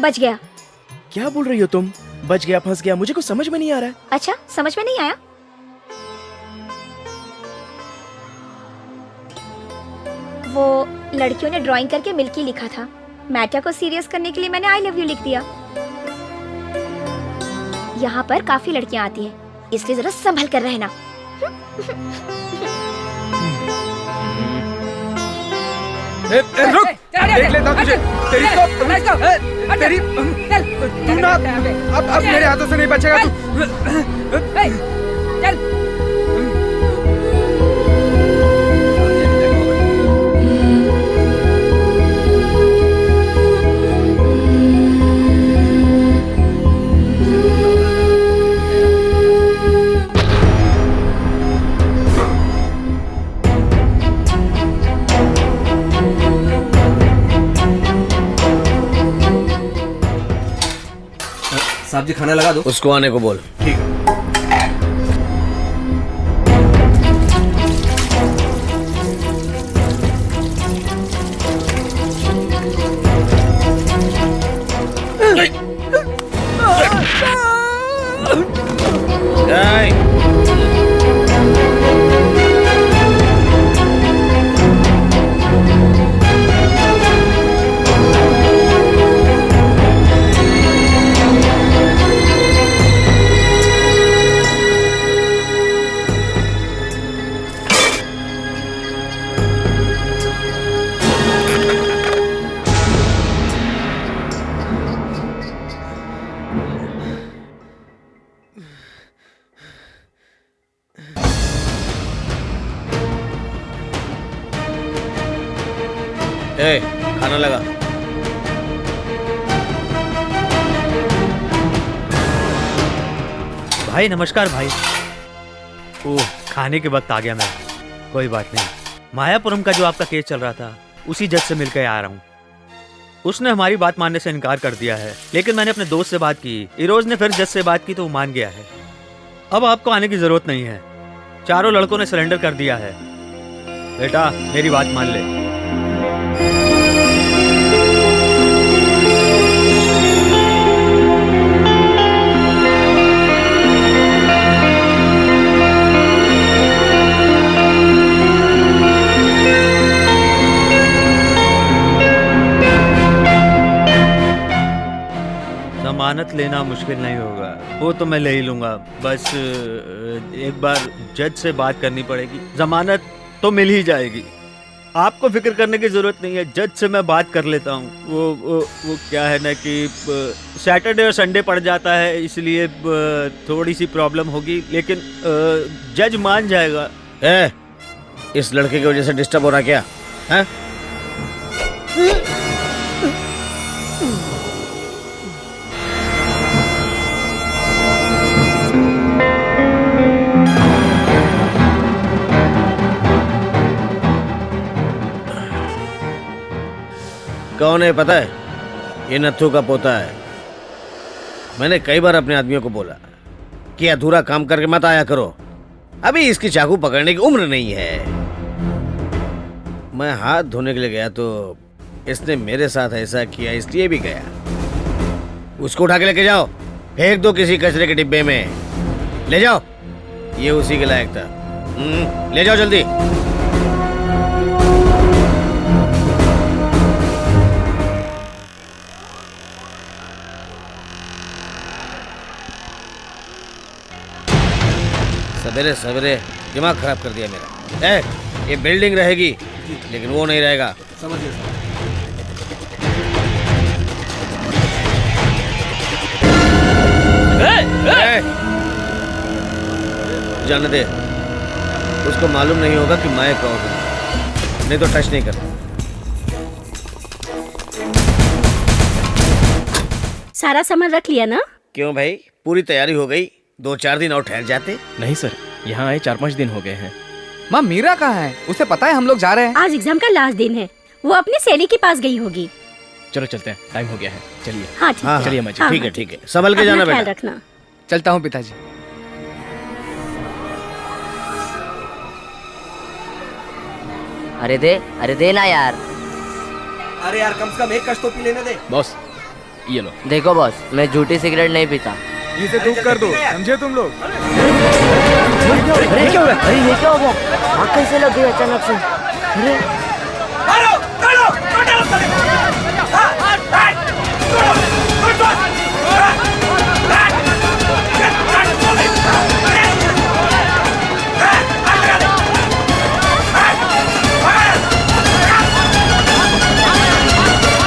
J: बच गया।
B: क्या बोल रही हो तुम? बच गया, फंस गया, मुझे कुछ समझ में नहीं आ रहा है।
J: अच्छा, समझ में नहीं आया? वो लड़कियों ने ड्राइंग करके मिल्की लिखा था। मैटर को सीरियस करने के लिए मैंने आई लव यू लिख दिया। यहाँ पर काफी लड़कियाँ आती हैं, इसलिए जरा संभल कर रहना।
F: रुक, देख लेता हूँ तुझे। तेरी तू ना अब मेरे हाथों से नहीं बचेगा तू।
A: चल।
K: साहब जी खाना लगा दो।
E: उसको आने को बोल।
K: ठीक
E: है। खाना लगा।
I: भाई नमस्कार भाई। ओह, खाने के वक्त आ गया मैं। कोई बात नहीं। मायापुरम का जो आपका केस चल रहा था, उसी जज से मिलकर आ रहा हूँ। उसने हमारी बात मानने से इनकार कर दिया है, लेकिन मैंने अपने दोस्त से बात की, इरोज ने फिर जज से बात की तो वो मान गया है। अब आपको आने की जरूरत नहीं है। चारों लड़कों ने सरेंडर कर दिया है। बेटा मेरी बात मान ले। जमानत लेना मुश्किल नहीं होगा, वो तो मैं ले ही लूंगा। बस एक बार जज से बात करनी पड़ेगी, जमानत तो मिल ही जाएगी। आपको फिक्र करने की जरूरत नहीं है, जज से मैं बात कर लेता हूँ। वो क्या है ना कि सैटरडे और संडे पड़ जाता है, इसलिए थोड़ी सी प्रॉब्लम होगी, लेकिन जज मान जाएगा।
E: इस लड़के की वजह से डिस्टर्ब हो रहा क्या है? कौन है पता है? ये नत्थू का पोता है। मैंने कई बार अपने आदमियों को बोला कि अधूरा काम करके मत आया करो, अभी इसकी चाकू पकड़ने की उम्र नहीं है। मैं हाथ धोने के लिए गया तो इसने मेरे साथ ऐसा किया, इसलिए भी गया। उसको उठा के लेके जाओ, फेंक दो किसी कचरे के डिब्बे में, ले जाओ। ये उसी के लायक था। ले जाओ जल्दी। सवेरे सवेरे दिमाग खराब कर दिया मेरा। ये बिल्डिंग रहेगी लेकिन वो नहीं रहेगा।
F: समझ गया सर।
E: जाने दे, उसको मालूम नहीं होगा कि मैं कौन हूँ, नहीं तो टच नहीं करता।
G: सारा सामान रख लिया ना?
E: क्यों भाई, पूरी तैयारी हो गई? 2-4 दिन और ठहर जाते।
B: नहीं सर, यहाँ आए 4-5 दिन हो गए हैं।
A: माँ मीरा कहाँ है? उसे पता है हम लोग जा रहे हैं।
G: आज एग्जाम का लास्ट दिन है, वो अपनी सहेली के पास गई होगी।
B: चलो चलते हैं, टाइम हो गया है। चलिए।
G: हाँ ठीक है।
B: चलिए अम्मा जी।
G: हाँ,
E: ठीक है
G: हाँ,
E: ठीक है, संभल के
G: अपना
E: जाना
G: ख्याल
E: बेटा।
G: रखना।
A: चलता हूँ पिताजी।
D: अरे दे ना यार।
F: अरे यार कम से कम एक कश तो पी लेने दे।
B: बॉस ये लो।
D: देखो बॉस, मैं झूठी सिगरेट नहीं पीता।
F: इसे धूप कर दो, समझे तुम लोग?
D: अरे क्या हो गया? अरे ये क्या हो गया? आग कैसे लग गई अचानक से? अरे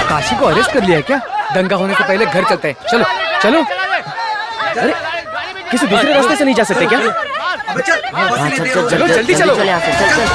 A: काशी को अरेस्ट कर लिया है क्या? दंगा होने से पहले घर चलते हैं। चलो चलो।
B: अरे किसी दूसरे रास्ते से नहीं जा सकते क्या?
D: हाँ चल चल
A: चलो, जल्दी चलो।
D: चल यहाँ से, चल चल।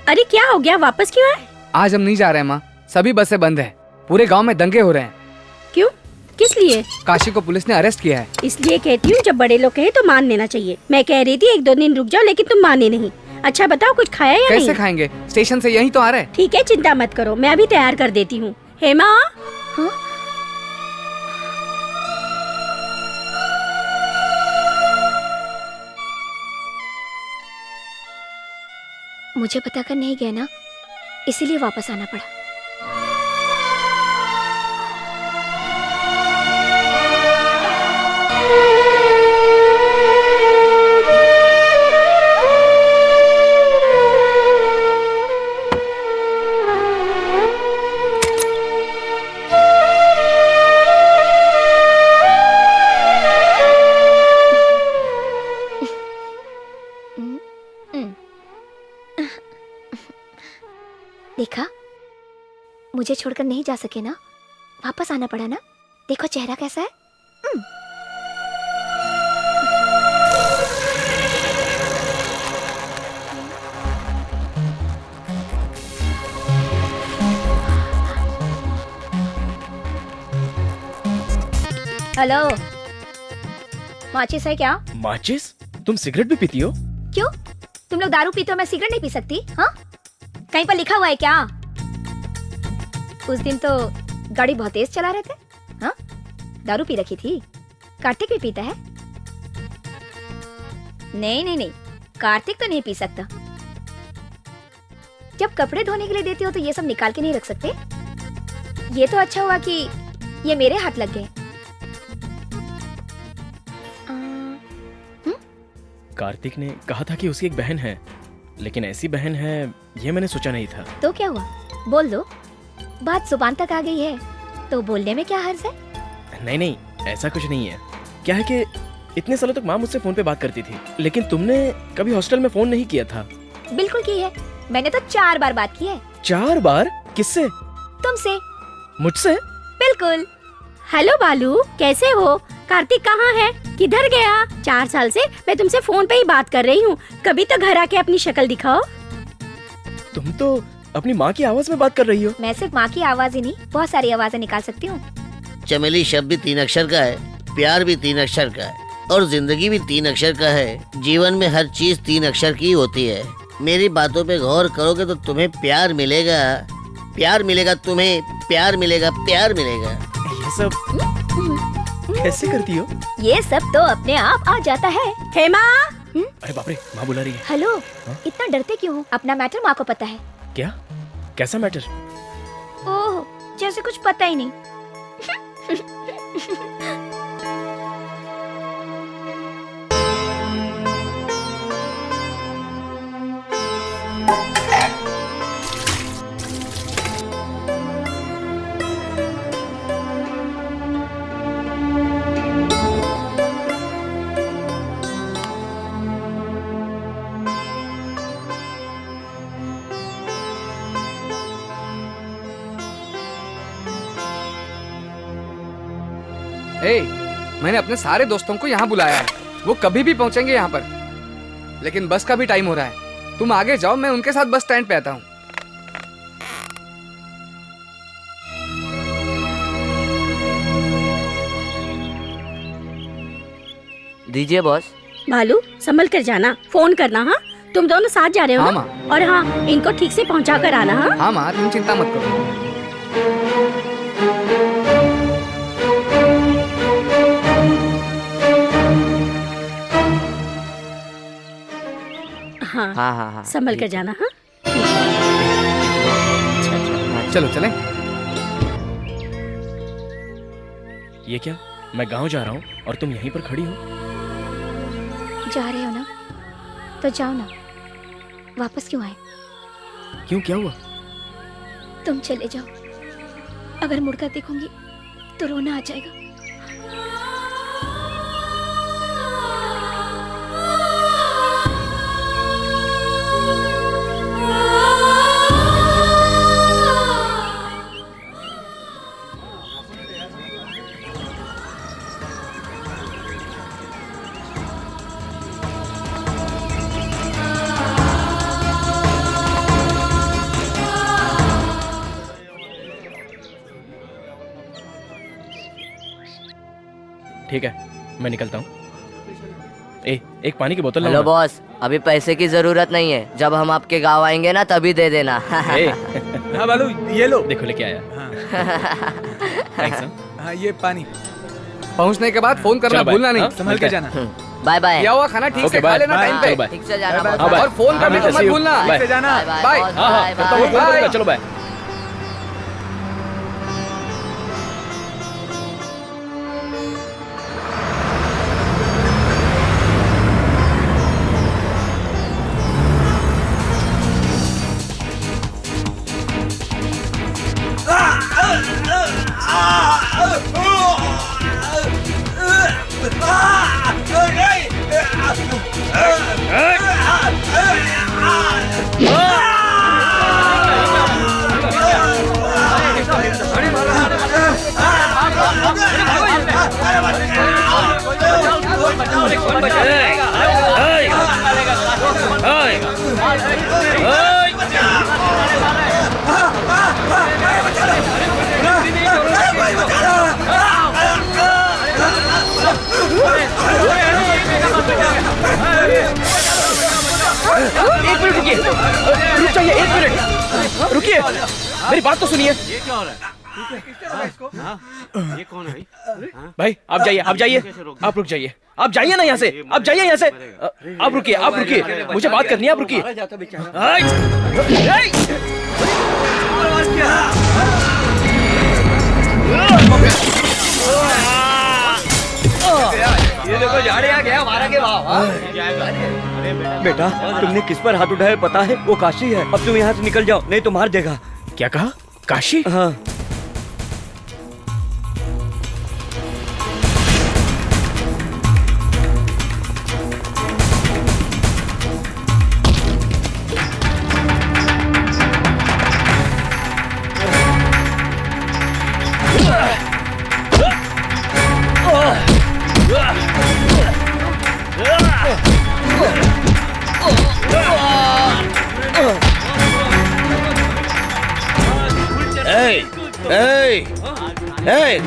G: अरे क्या हो गया, वापस क्यों आए?
A: आज हम नहीं जा रहे हैं माँ, सभी बसें बंद है। पूरे गांव में दंगे हो रहे हैं।
G: क्यों, किस लिए?
A: काशी को पुलिस ने अरेस्ट किया है।
G: इसलिए कहती हूँ जब बड़े लोग कहे तो मान लेना चाहिए। मैं कह रही थी 1-2 दिन रुक जाओ, लेकिन तुम माने नहीं। अच्छा बताओ, कुछ खाया या
A: कैसे
G: नहीं?
A: खाएंगे? स्टेशन से यहीं तो आ रहे हैं।
G: ठीक है, चिंता मत करो, मैं अभी तैयार कर देती हूँ। हेमा, हाँ?
J: मुझे पता कर नहीं गया ना, इसीलिए वापस आना पड़ा। देखा, मुझे छोड़कर नहीं जा सके ना, वापस आना पड़ा ना। देखो चेहरा कैसा है। हेलो, माचिस है क्या?
B: माचिस? तुम सिगरेट भी पीती हो?
J: क्यों, तुम लोग दारू पीते हो, मैं सिगरेट नहीं पी सकती? हाँ, कहीं पर लिखा हुआ है क्या? उस दिन तो गाड़ी बहुत तेज चला रहे थे। हाँ, दारू पी रखी थी। कार्तिक भी पीता है? नहीं नहीं नहीं, कार्तिक तो नहीं पी सकता। जब कपड़े धोने के लिए देती हो तो ये सब निकाल के नहीं रख सकते। ये तो अच्छा हुआ कि ये मेरे हाथ लग गए।
B: कार्तिक ने कहा था कि उसकी एक बहन है, लेकिन ऐसी बहन है ये मैंने सोचा नहीं था।
J: तो क्या हुआ, बोल दो। बात जुबान तक आ गई है तो बोलने में क्या हर्ज है?
B: नहीं नहीं, ऐसा कुछ नहीं है। क्या है कि इतने सालों तक माँ मुझसे फोन पे बात करती थी, लेकिन तुमने कभी हॉस्टल में फोन नहीं किया था।
J: बिल्कुल की है, मैंने तो 4 बार बात की है।
B: 4 बार? किससे?
J: तुमसे।
B: मुझसे?
J: बिल्कुल।
G: हेलो बालू, कैसे हो? कार्तिक कहाँ है, किधर गया? 4 साल से मैं तुमसे फोन पे ही बात कर रही हूँ, कभी तो घर आके अपनी शक्ल दिखाओ।
B: तुम तो अपनी माँ की आवाज में बात कर रही हो।
J: मैं सिर्फ माँ की आवाज ही नहीं, बहुत सारी आवाजें निकाल सकती हूँ।
E: चमेली शब्द भी 3 अक्षर का है, प्यार भी 3 अक्षर का है, और जिंदगी भी 3 अक्षर का है। जीवन में हर चीज 3 अक्षर की होती है। मेरी बातों पे गौर करोगे तो तुम्हें प्यार मिलेगा, प्यार मिलेगा तुम्हें, प्यार मिलेगा, प्यार मिलेगा।
B: ये सब कैसे करती हो?
J: ये सब तो अपने आप आ जाता है।
G: हेमा,
B: अरे बाप रे, माँ बुला रही है।
J: हेलो, इतना डरते क्यों हो? अपना मैटर माँ को पता है।
B: क्या? कैसा मैटर?
J: ओह, जैसे कुछ पता ही नहीं।
A: ए, मैंने अपने सारे दोस्तों को यहाँ बुलाया है, वो कभी भी पहुंचेंगे यहाँ पर, लेकिन बस का भी टाइम हो रहा है। तुम आगे जाओ, मैं उनके साथ बस स्टैंड पे आता हूँ।
D: दीजिए बॉस।
G: भालू संभल कर जाना, फोन करना। हाँ, तुम दोनों साथ जा रहे हो
A: हाँ
G: ना?
A: माँ।
G: और हाँ, इनको ठीक से पहुँचा कर आना। हाँ
A: हाँ माँ, तुम चिंता मत करो।
G: हाँ
D: हाँ हाँ हाँ
G: संभल कर जाना। हाँ
A: चलो चलें।
B: ये क्या? मैं गांव जा रहा हूँ और तुम यहीं पर खड़ी हो?
J: जा रहे हो ना, तो जाओ ना। वापस क्यों आए?
B: क्यों, क्या हुआ?
J: तुम चले जाओ, अगर मुड़कर देखूंगी तो रोना आ जाएगा।
B: ठीक है, मैं निकलता हूँ। एक पानी की बोतल
D: हेलो
B: लाऊंगा?
D: बॉस, अभी पैसे की जरूरत नहीं है, जब हम आपके गांव आएंगे ना तभी दे देना।
B: ए,
F: हाँ बालू, ये लो।
B: देखो लेके आया। Thanks, हाँ।
F: हाँ ये पानी।
A: पहुंचने के बाद फोन करना
B: चलो, बाय।
A: भूलना नहीं।
B: हाँ,
F: संभल के जाना।
D: Bye bye.
A: किया हुआ खाना ठीक
B: ओके,
A: से खा
B: बाय।
A: लेना टाइम
F: बाय,
A: पे।
B: बाय।
D: ठीक से जाना
F: बाय,
D: बॉस।
B: बाय।
A: और फोन
B: हाँ,
A: करना तो
B: मैं
A: मत
B: see you।
A: भूलना।
B: बाय।
F: ठीक से जाना।
D: Bye
A: bye.
D: बॉस,
B: हाँ हाँ,
D: बाय,
B: करता हूँ,
D: बाय।
B: Phone
A: bye.
B: करूंगा। चलो बाय। एक मिनट रुकिए, रुक जाइए, एक मिनट रुकिए, मेरी बात तो सुनिए।
K: ये क्या हो रहा है? ये कौन है
B: भाई आप जाइए, आप जाइए, आप रुक जाइए, आप जाइए ना यहाँ से, आप जाइए यहाँ से। आप रुकिए, आप रुकिए, मुझे बात करनी है, आप रुकिए।
C: ये देखो झाड़े आ गया हमारा के वाह।
I: बेटा, तुमने किस पर हाथ उठाया पता है? वो काशी है। अब तुम यहाँ से निकल जाओ, नहीं तो मार देगा।
B: क्या कहा? काशी?
I: हाँ।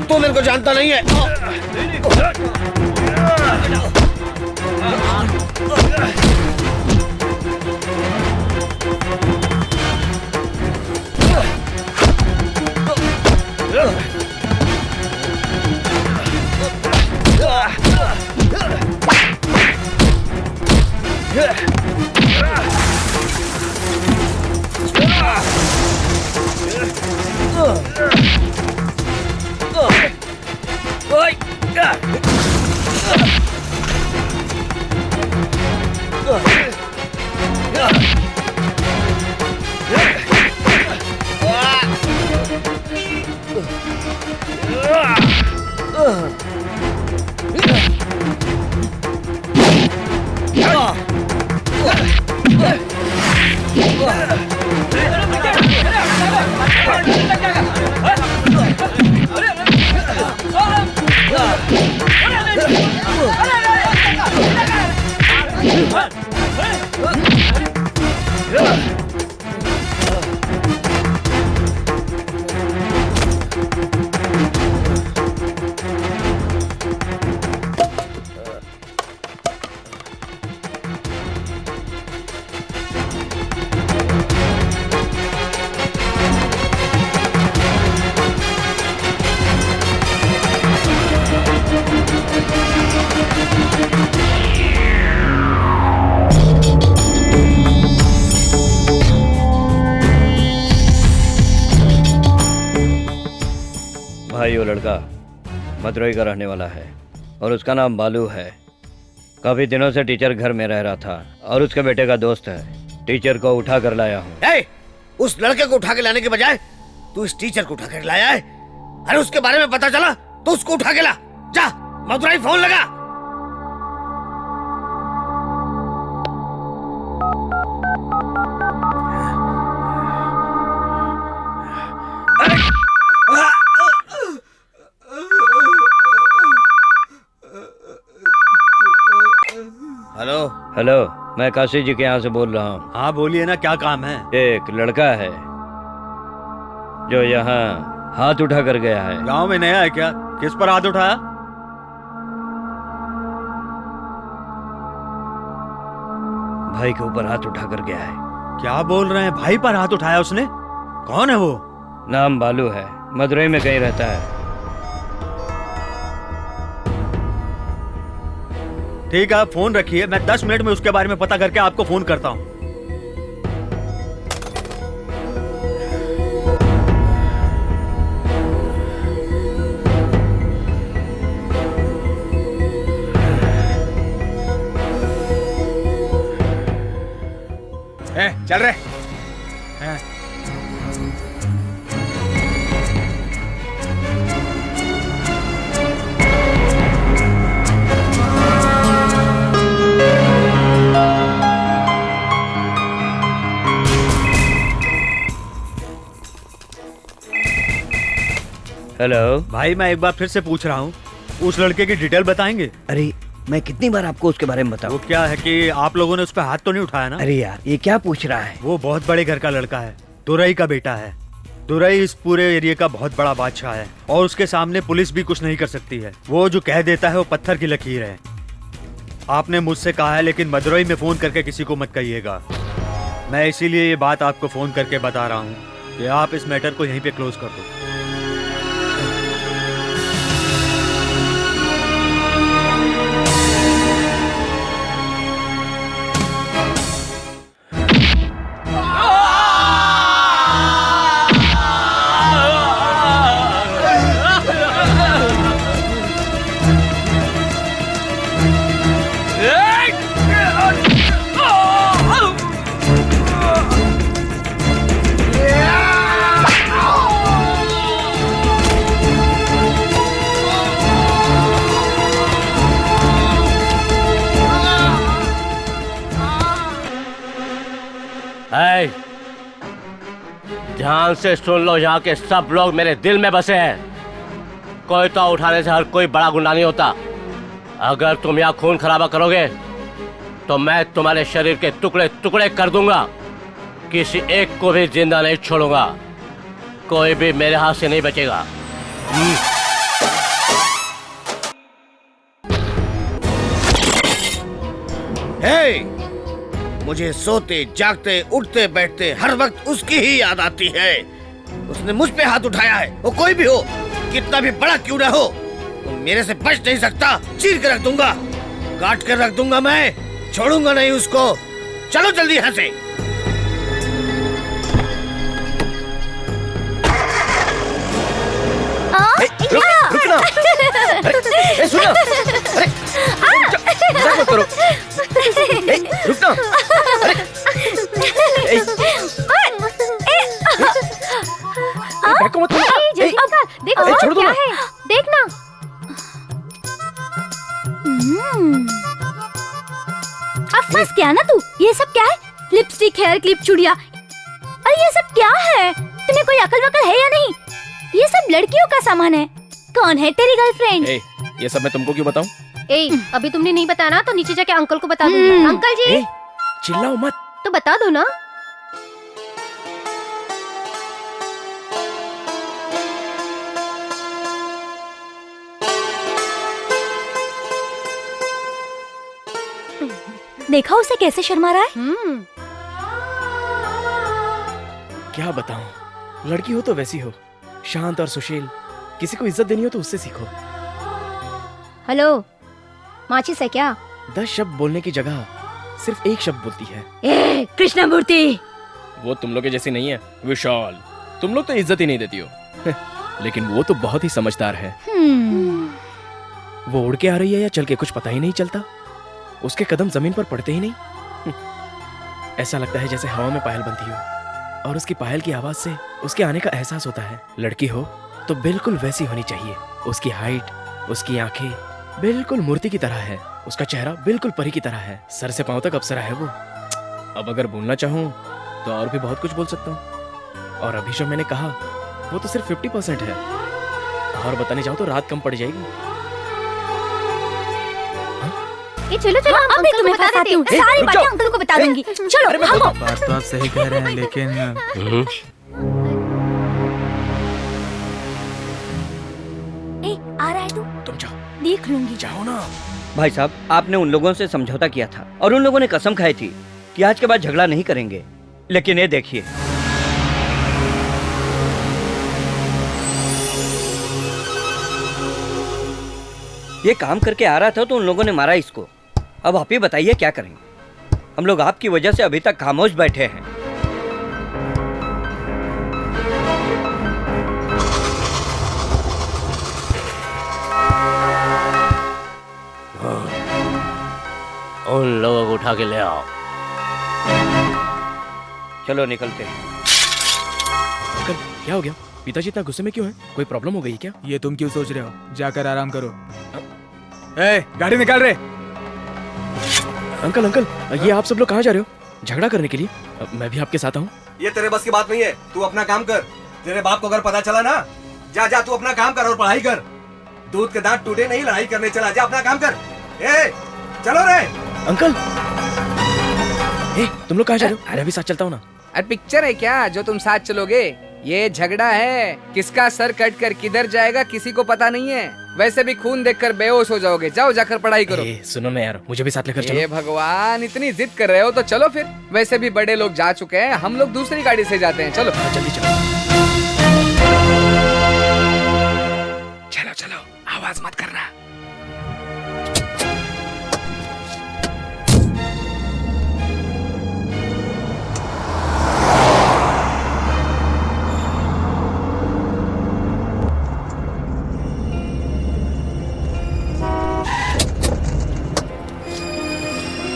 E: तू मेरे को जानता नहीं है। भाई वो लड़का मदुरई का रहने वाला है और उसका नाम बालू है। काफी दिनों से टीचर घर में रह रहा था और उसके बेटे का दोस्त है। टीचर को उठा कर लाया हूँ।
K: उस लड़के को उठा के लाने के बजाय तू इस टीचर को उठा कर लाया है। अरे उसके बारे में पता चला तो उसको उठा के ला। जा मदुरई फोन लगा।
E: हेलो हेलो, मैं काशी जी के यहाँ से बोल रहा हूँ।
I: हाँ बोलिए ना, क्या काम है?
E: एक लड़का है जो यहाँ हाथ उठा कर गया है।
I: गांव में नया है क्या? किस पर हाथ उठाया?
E: भाई के ऊपर हाथ उठा कर गया है।
I: क्या बोल रहे हैं? भाई पर हाथ उठाया उसने? कौन है वो?
E: नाम बालू है, मदुरई में कहीं रहता है।
I: ठीक है, फोन रखिए, मैं 10 मिनट में उसके बारे में पता करके आपको फोन करता हूँ।
F: चल रहे।
E: हेलो
I: भाई, मैं एक बार फिर से पूछ रहा हूँ, उस लड़के की डिटेल बताएंगे?
E: अरे मैं कितनी बार आपको उसके बारे में बताऊं?
I: वो क्या है कि आप लोगों ने उस पर हाथ तो नहीं उठाया ना?
E: अरे यार, ये क्या पूछ रहा है?
I: वो बहुत बड़े घर का लड़का है, दुरई का बेटा है। दुरई इस पूरे एरिया का बहुत बड़ा बादशाह है और उसके सामने पुलिस भी कुछ नहीं कर सकती है। वो जो कह देता है वो पत्थर की लकीर है। आपने मुझसे कहा है, लेकिन मदुरई में फोन करके किसी को मत कहिएगा। मैं इसीलिए ये बात आपको फोन करके बता रहा हूँ कि आप इस मैटर को यहीं पे क्लोज कर दो।
L: ध्यान से सुन लो, यहाँ के सब लोग मेरे दिल में बसे हैं। कोई तो उठाने से हर कोई बड़ा गुंडा नहीं होता। अगर तुम यहाँ खून खराबा करोगे तो मैं तुम्हारे शरीर के टुकड़े टुकड़े कर दूंगा। किसी एक को भी जिंदा नहीं छोड़ूंगा। कोई भी मेरे हाथ से नहीं बचेगा।
K: मुझे सोते जागते उठते बैठते हर वक्त उसकी ही याद आती है। उसने मुझ पे हाथ उठाया है, वो कोई भी हो, कितना भी बड़ा क्यों ना हो, वो मेरे से बच नहीं सकता। चीर के रख दूंगा, काट कर रख दूंगा, मैं छोड़ूंगा नहीं उसको। चलो जल्दी यहाँ से।
B: रुकना। अरे सुनो, अरे मजाक मत करो। रुकना। बैग को मत
J: देखो
B: छोड़ दो
J: क्या
B: ना।
J: है, देखना। अब फंस गया ना तू। ये सब क्या है? लिपस्टिक, हेयर क्लिप, चूड़िया। अरे ये सब क्या है? तुम्हें कोई अकल वकल है या नहीं? ये सब लड़कियों का सामान है। कौन है तेरी गर्लफ्रेंड?
B: ये सब मैं तुमको क्यों बताऊं?
J: अभी तुमने नहीं बताया ना तो नीचे जाके अंकल को बता दूंगी। अंकल जी
B: चिल्लाओ मत।
J: तो बता दो ना। देखा उसे कैसे शर्मा रहा है।
B: क्या बताऊं, लड़की हो तो वैसी हो, शांत और सुशील। किसी को इज्जत देनी हो तो उससे सीखो।
J: हेलो, माचिस है क्या?
B: 10 शब्द बोलने की जगह सिर्फ एक शब्द बोलती है।
G: कृष्णमूर्ति।
B: वो तुम लोग के जैसी नहीं है विशाल। तुम लोग तो इज्जत ही नहीं देती हो। लेकिन वो तो बहुत ही समझदार है। वो उड़ के आ रही है या चल के, कुछ पता ही नहीं चलता। उसके कदम जमीन पर पड़ते ही नहीं। ऐसा लगता है जैसे हवा में पायल बनती हो और उसकी पायल की आवाज से उसके आने का एहसास होता है। लड़की हो तो बिल्कुल वैसी होनी चाहिए। उसकी हाइट, उसकी आंखें बिल्कुल मूर्ति की तरह है। उसका चेहरा बिल्कुल परी की तरह है। सर से पांव तक अप्सरा है वो। अब अगर बोलना चाहूँ तो और भी बहुत कुछ बोल सकता हूँ। और अभी जो मैंने कहा वो तो सिर्फ 50% है। और बताने जाऊँ तो रात कम पड़ जाएगी।
J: ये चलो चलो, अब मैं तुम्हें बताती हूँ। सारी बातें अंकल को बता दूंगी। चलो भागो।
F: बात तो आप सही कह रहे हैं, लेकिन
J: आ रहा है तू?
B: तुम जाओ,
J: देख लूंगी।
B: जाओ ना।
C: भाई साहब, आपने उन लोगों से समझौता किया था और उन लोगों ने कसम खाई थी कि आज के बाद झगड़ा नहीं करेंगे। लेकिन ये देखिए, ये काम करके आ रहा था तो उन लोगों ने मारा इसको। अब आप ही बताइए क्या करें। हम लोग आपकी वजह से अभी तक खामोश बैठे हैं।
L: उन लोगों को उठा के ले आओ।
C: चलो निकलते हैं।
B: अंकल क्या हो गया? पिताजी इतना गुस्से में क्यों है? कोई प्रॉब्लम हो गई क्या?
F: ये तुम क्यों सोच रहे हो? जाकर आराम करो। गाड़ी निकाल रहे।
B: अंकल अंकल, ये आप सब लोग कहाँ जा रहे हो? झगड़ा करने के लिए? मैं भी आपके साथ आऊँ?
M: ये तेरे बस की बात नहीं है। तू अपना काम कर। तेरे बाप को अगर पता चला ना, जा जा तू अपना काम कर और पढ़ाई कर। दूध के दांत टूटे नहीं, लड़ाई करने चला। जा अपना काम कर। चलो रे।
B: अंकल तुम लोग कहाँ जा रहे हो? मैं भी साथ चलता हूँ ना।
A: अरे पिक्चर है क्या जो तुम साथ चलोगे? ये झगड़ा है। किसका सर कट कर किधर जाएगा किसी को पता नहीं है। वैसे भी खून देखकर बेहोश हो जाओगे। जाओ जाकर पढ़ाई करो।
B: सुनो ना यार, मुझे भी साथ लेकर चलो।
A: ये भगवान, इतनी जिद कर रहे हो तो चलो फिर। वैसे भी बड़े लोग जा चुके हैं, हम लोग दूसरी गाड़ी से जाते हैं। चलो
B: जल्दी चलो।
A: चलो चलो, आवाज मत करना।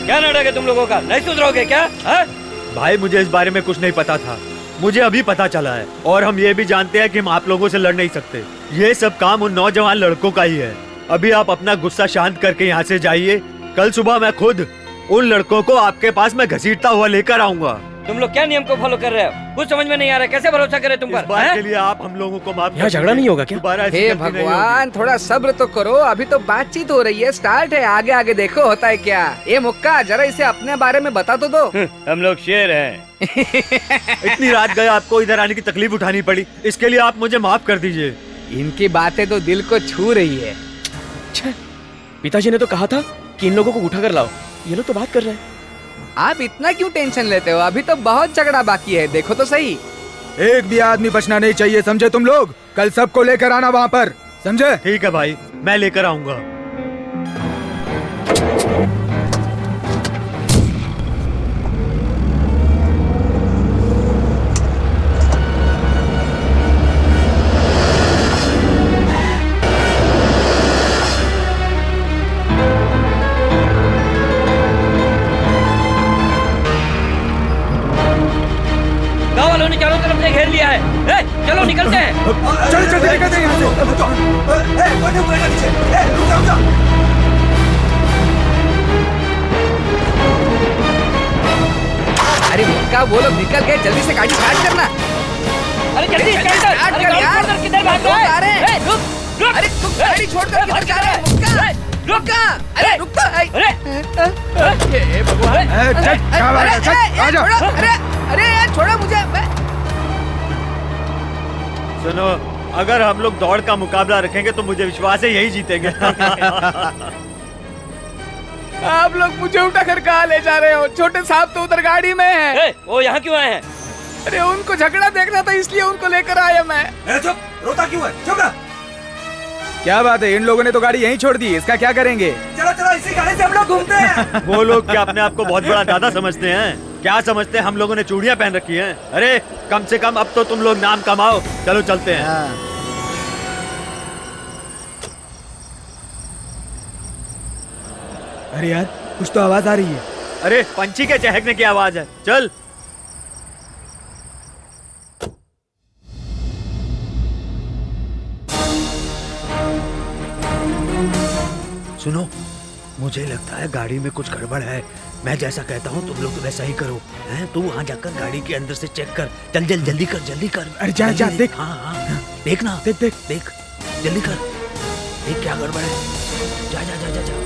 C: क्या नाटक है तुम लोगों का? नहीं सुधरोगे क्या?
I: भाई मुझे इस बारे में कुछ नहीं पता था। मुझे अभी पता चला है। और हम ये भी जानते हैं कि हम आप लोगों से लड़ नहीं सकते। ये सब काम उन नौजवान लड़कों का ही है। अभी आप अपना गुस्सा शांत करके यहाँ से जाइए। कल सुबह मैं खुद उन लड़कों को आपके पास में घसीटता हुआ लेकर आऊंगा।
C: तुम लोग क्या नियम को फॉलो कर रहे हो? कुछ समझ में नहीं आ रहा। कैसे भरोसा करें तुम पर?
I: इस बात के लिए आप हम लोगों को माफ
B: यहाँ झगड़ा नहीं होगा क्या?
A: हे भगवान, थोड़ा सब्र तो करो। अभी तो बातचीत हो रही है, स्टार्ट है। आगे आगे देखो होता है क्या। ये मुक्का, जरा इसे अपने बारे में बता तो दो।
C: हम लोग शेर हैं।
I: इतनी रात गए आपको इधर आने की तकलीफ उठानी पड़ी। इसके लिए आप मुझे माफ कर दीजिए।
A: इनकी बातें तो दिल को छू रही है।
B: पिताजी ने तो कहा था कि इन लोगों को उठा कर लाओ। ये लोग तो बात कर रहे हैं।
A: आप इतना क्यों टेंशन लेते हो? अभी तो बहुत झगड़ा बाकी है, देखो तो सही।
F: एक भी आदमी बचना नहीं चाहिए, समझे तुम लोग? कल सबको लेकर आना वहाँ पर, समझे?
I: ठीक है भाई, मैं लेकर आऊंगा।
C: चलो निकलते हैं।
F: चलो चलो निकलते हैं यहाँ से।
A: अरे मुक्का वो लोग निकल गए, जल्दी से गाड़ी स्टार्ट करना।
C: अरे जल्दी स्टार्ट कर।
A: स्टार्ट
C: अरे
A: कर
C: गाड़ी
A: यार।
C: छोड़कर किधर भाग रहा है?
A: लोग आ रहे हैं।
C: रुक रुक।
A: अरे तुम गाड़ी छोड़कर किधर जा रहे हो? मुक्का, मुक्का, अरे रुक तो। अरे भगवान,
F: चल क्या बात है, चल आ जा।
A: अरे अरे यार छोड़ो मुझे।
I: सुनो, अगर हम लोग दौड़ का मुकाबला रखेंगे तो मुझे विश्वास है यही जीतेंगे।
A: आप लोग मुझे उठा कर कहाँ ले जा रहे हो? छोटे साहब तो उधर गाड़ी में है।
C: वो यहाँ क्यों आए हैं?
A: अरे उनको झगड़ा देखना था इसलिए उनको लेकर आया मैं।
M: चुप, रोता क्यों है? चुप रह।
F: क्या बात है, इन लोगों ने तो गाड़ी यहीं छोड़ दी, इसका क्या करेंगे?
M: चलो चलो, इसी गाड़ी से हम लोग घूमते हैं।
I: वो लोग क्या अपने आप को बहुत बड़ा दादा समझते हैं? क्या समझते हैं हम लोगों ने चूड़ियां पहन रखी हैं? अरे कम से कम अब तो तुम लोग नाम कमाओ। चलो चलते हैं।
F: अरे यार कुछ तो आवाज आ रही है।
I: अरे पंछी के चहकने की आवाज है। चल। सुनो, मुझे लगता है गाड़ी में कुछ गड़बड़ है। मैं जैसा कहता हूँ तुम लोग वैसा ही करो। हैं? तू वहाँ जाकर गाड़ी के अंदर से चेक कर। चल जल जल्दी कर, जल्दी कर।
F: अरे जा जा देख।
I: हाँ हाँ देखना,
F: देख देख
I: देख जल्दी कर। देख क्या गड़बड़ है। जा जा जा जा जा।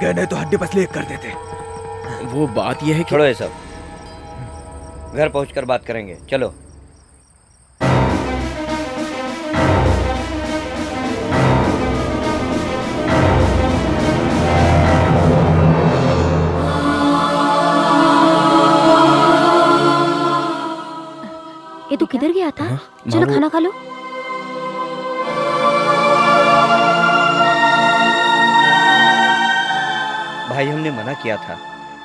F: नहीं तो हड्डी पसली एक कर देते।
B: वो बात यह है कि
C: छोड़ो ये सब, घर पहुंचकर बात करेंगे। चलो।
J: ये तू किधर गया था? चलो खाना खा लो।
C: भाई हमने मना किया था,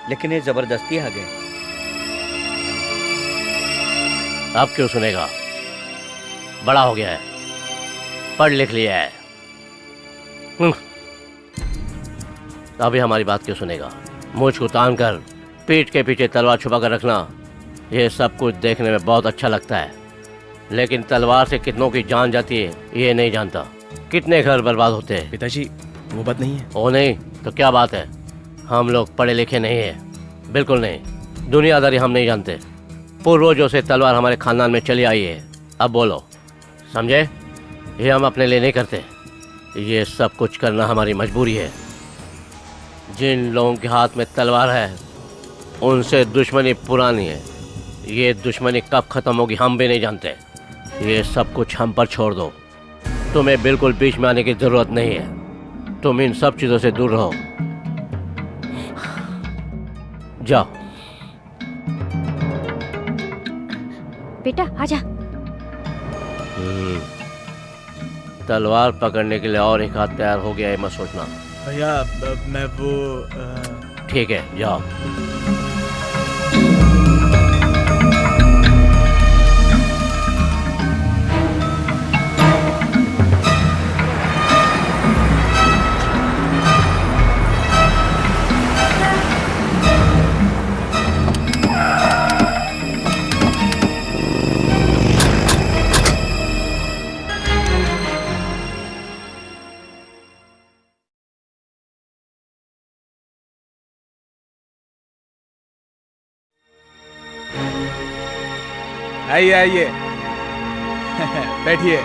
C: लेकिन ये जबरदस्ती आ गए।
L: अब क्यों सुनेगा? बड़ा हो गया है, पढ़ लिख लिया है। अभी हमारी बात क्यों सुनेगा? मुझ को तान कर पीठ के पीछे तलवार छुपा कर रखना, ये सब कुछ देखने में बहुत अच्छा लगता है, लेकिन तलवार से कितनों की जान जाती है ये नहीं जानता। कितने घर बर्बाद होते हैं।
B: पिताजी वो बात नहीं है।
L: ओ नहीं तो क्या बात है? हम लोग पढ़े लिखे नहीं हैं, बिल्कुल नहीं। दुनियादारी हम नहीं जानते। पूर्वजों से तलवार हमारे खानदान में चली आई है। अब बोलो, समझे? ये हम अपने लिए नहीं करते, ये सब कुछ करना हमारी मजबूरी है। जिन लोगों के हाथ में तलवार है उनसे दुश्मनी पुरानी है। ये दुश्मनी कब खत्म होगी हम भी नहीं जानते। ये सब कुछ हम पर छोड़ दो। तुम्हें बिल्कुल बीच में आने की जरूरत नहीं है। तुम इन सब चीजों से दूर रहो। जाओ।
J: बेटा आजा।
L: तलवार पकड़ने के लिए और एक हाथ तैयार हो गया है मत सोचना।
F: भैया मैं वो
L: ठीक है जाओ।
F: आइए आइए बैठिए।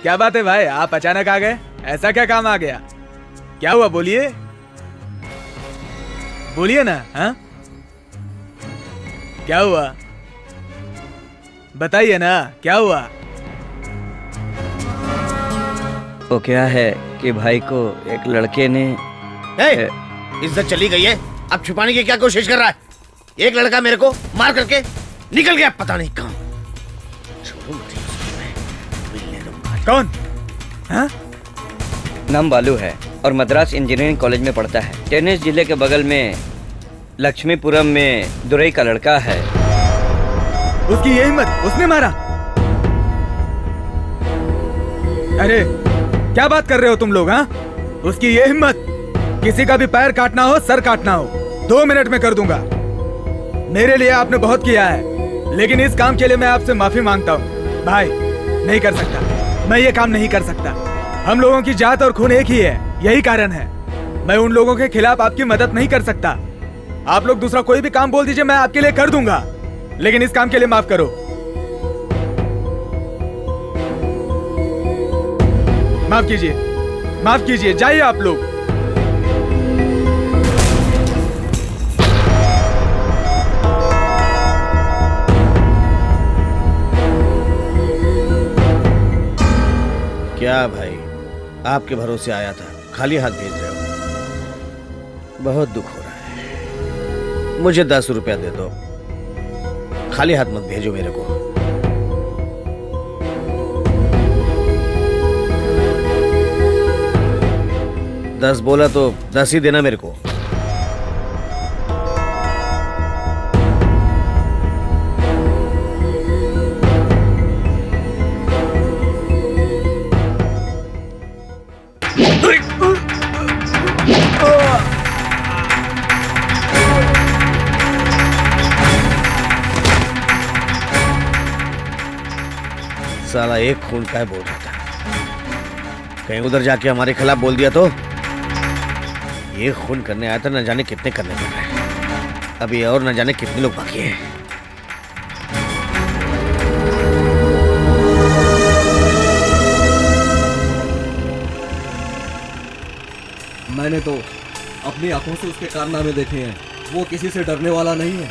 F: क्या बात है भाई, आप अचानक आ गए? ऐसा क्या काम आ गया? क्या हुआ बोलिए, बोलिए ना। हाँ क्या हुआ बताइए ना, क्या हुआ?
C: वो क्या है कि भाई को एक लड़के ने
K: इज्जत चली गई है, अब छुपाने की क्या कोशिश कर रहा है? एक लड़का मेरे को मार करके निकल गया, पता नहीं कहाँ।
F: कौन? हाँ?
C: नाम बालू है और मद्रास इंजीनियरिंग कॉलेज में पढ़ता है। टेनिस जिले के बगल में लक्ष्मीपुरम में दुरई का लड़का है।
F: उसकी ये हिम्मत, उसने मारा? अरे क्या बात कर रहे हो तुम लोग? हाँ, उसकी ये हिम्मत, किसी का भी पैर काटना हो, सर काटना हो, 2 मिनट में कर दूंगा। मेरे लिए आपने बहुत किया है, लेकिन इस काम के लिए मैं आपसे माफी मांगता हूँ। भाई नहीं कर सकता, मैं ये काम नहीं कर सकता। हम लोगों की जात और खून एक ही है, यही कारण है। मैं उन लोगों के खिलाफ आपकी मदद नहीं कर सकता। आप लोग दूसरा कोई भी काम बोल दीजिए, मैं आपके लिए कर दूंगा, लेकिन इस काम के लिए माफ करो। माफ कीजिए, जाइए आप लोग।
K: क्या भाई, आपके भरोसे आया था, खाली हाथ भेज रहे हो? बहुत दुख हो रहा है। मुझे 10 रुपया दे दो, खाली हाथ मत भेजो मेरे को। दस बोला तो 10 ही देना मेरे को। साला एक खून का है बोल रहा था, कहीं उधर जाके हमारे खिलाफ बोल दिया तो। ये खून करने आया था, न जाने कितने करने पड़ रहे हैं अभी, और न जाने कितने लोग बाकी हैं।
M: मैंने तो अपनी आंखों से उसके कारनामे देखे हैं। वो किसी से डरने वाला नहीं है।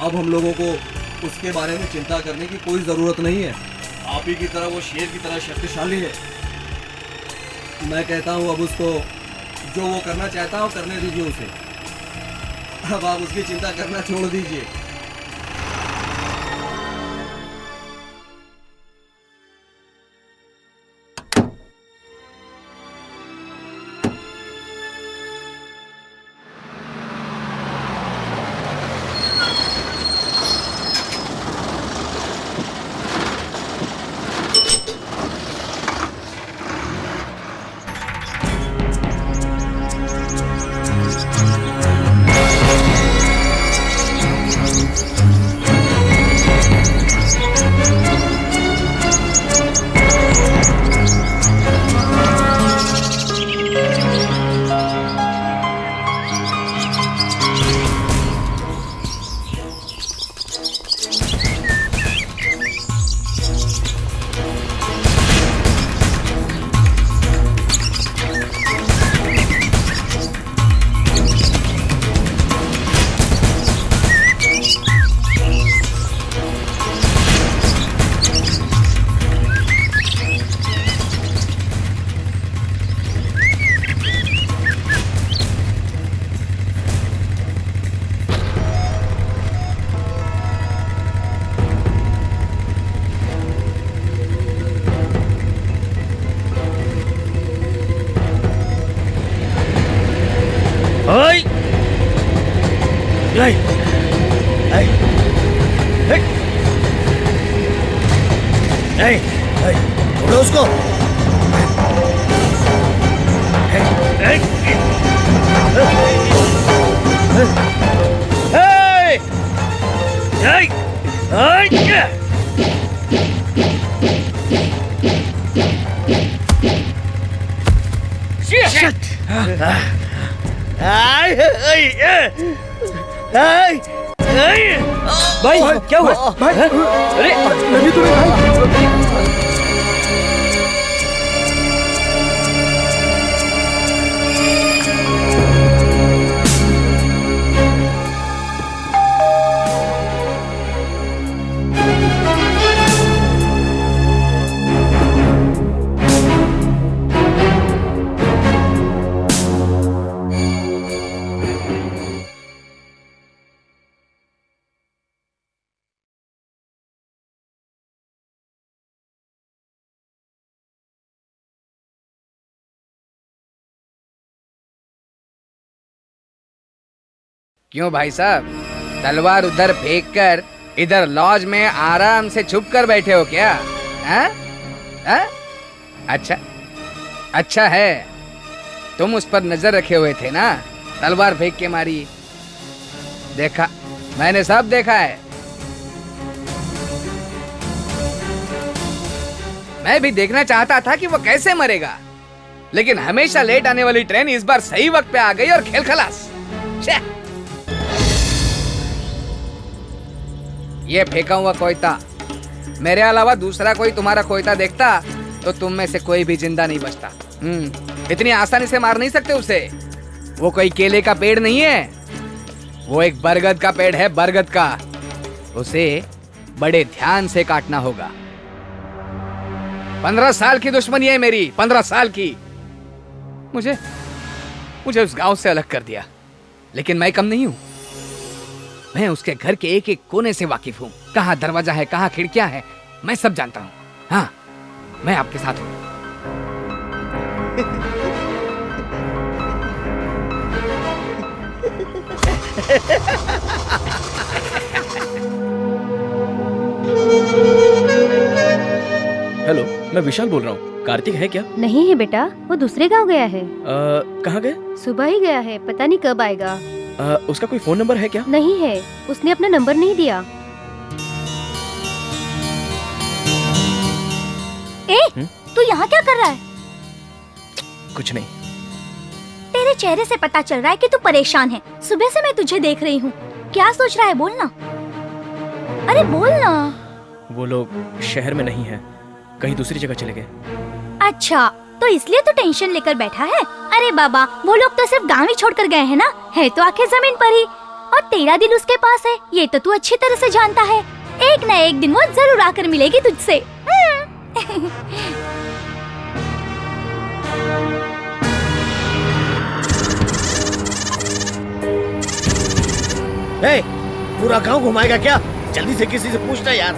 M: अब हम लोगों को उसके बारे में चिंता करने की कोई जरूरत नहीं है। आप ही की तरह वो शेर की तरह शक्तिशाली है। मैं कहता हूँ अब उसको जो वो करना चाहता हो करने दीजिए उसे। अब आप उसकी चिंता करना छोड़ दीजिए।
K: छोड़ो उसको।
C: भाई क्या हुआ?
F: भाई
C: अरे
F: नबी तुम्हें भाई
A: क्यों भाई साहब, तलवार उधर फेंक कर इधर लॉज में आराम से छुप कर बैठे हो क्या? हैं? हैं? अच्छा अच्छा है, तुम उस पर नजर रखे हुए थे ना, तलवार फेंक के मारी। देखा, मैंने सब देखा है। मैं भी देखना चाहता था कि वो कैसे मरेगा, लेकिन हमेशा लेट आने वाली ट्रेन इस बार सही वक्त पे आ गई और खेल खलास। छे! ये फेंका हुआ कोयता, मेरे अलावा दूसरा कोई तुम्हारा कोयता देखता तो तुम में से कोई भी जिंदा नहीं बचता। इतनी आसानी से मार नहीं सकते उसे। वो कोई केले का पेड़ नहीं है, वो एक बरगद का पेड़ है, बरगद का। उसे बड़े ध्यान से काटना होगा। 15 साल की दुश्मनी है मेरी, 15 साल की। मुझे उस गांव से अलग कर दिया, लेकिन मैं कम नहीं हूं। मैं उसके घर के एक एक कोने से वाकिफ हूं। कहाँ दरवाजा है, कहाँ खिड़कियां हैं, मैं सब जानता हूं। हाँ, मैं आपके साथ हूं।
B: हेलो, मैं विशाल बोल रहा हूँ। कार्तिक है क्या?
N: नहीं है बेटा, वो दूसरे गांव गया है।
B: कहाँ गए?
N: सुबह ही गया है, पता नहीं कब आएगा।
B: उसका कोई फोन नंबर है क्या?
N: नहीं है, उसने अपना नंबर नहीं दिया।
J: तू यहाँ क्या कर रहा है?
B: कुछ नहीं।
J: तेरे चेहरे से पता चल रहा है कि तू परेशान है। सुबह से मैं तुझे देख रही हूँ। क्या सोच रहा है, बोलना। अरे बोलना।
B: वो लोग शहर में नहीं है, कहीं दूसरी जगह चले गए।
J: अच्छा, तो इसलिए तू टेंशन लेकर बैठा है? अरे बाबा, वो लोग तो सिर्फ गांव ही छोड़कर गए हैं ना, है तो आखिर जमीन पर ही। और तेरा दिल उसके पास है, ये तो तू अच्छी तरह से जानता है। एक न एक दिन वो जरूर आकर मिलेगी तुझसे।
K: पूरा गांव घुमाएगा क्या? जल्दी से किसी से पूछना यार।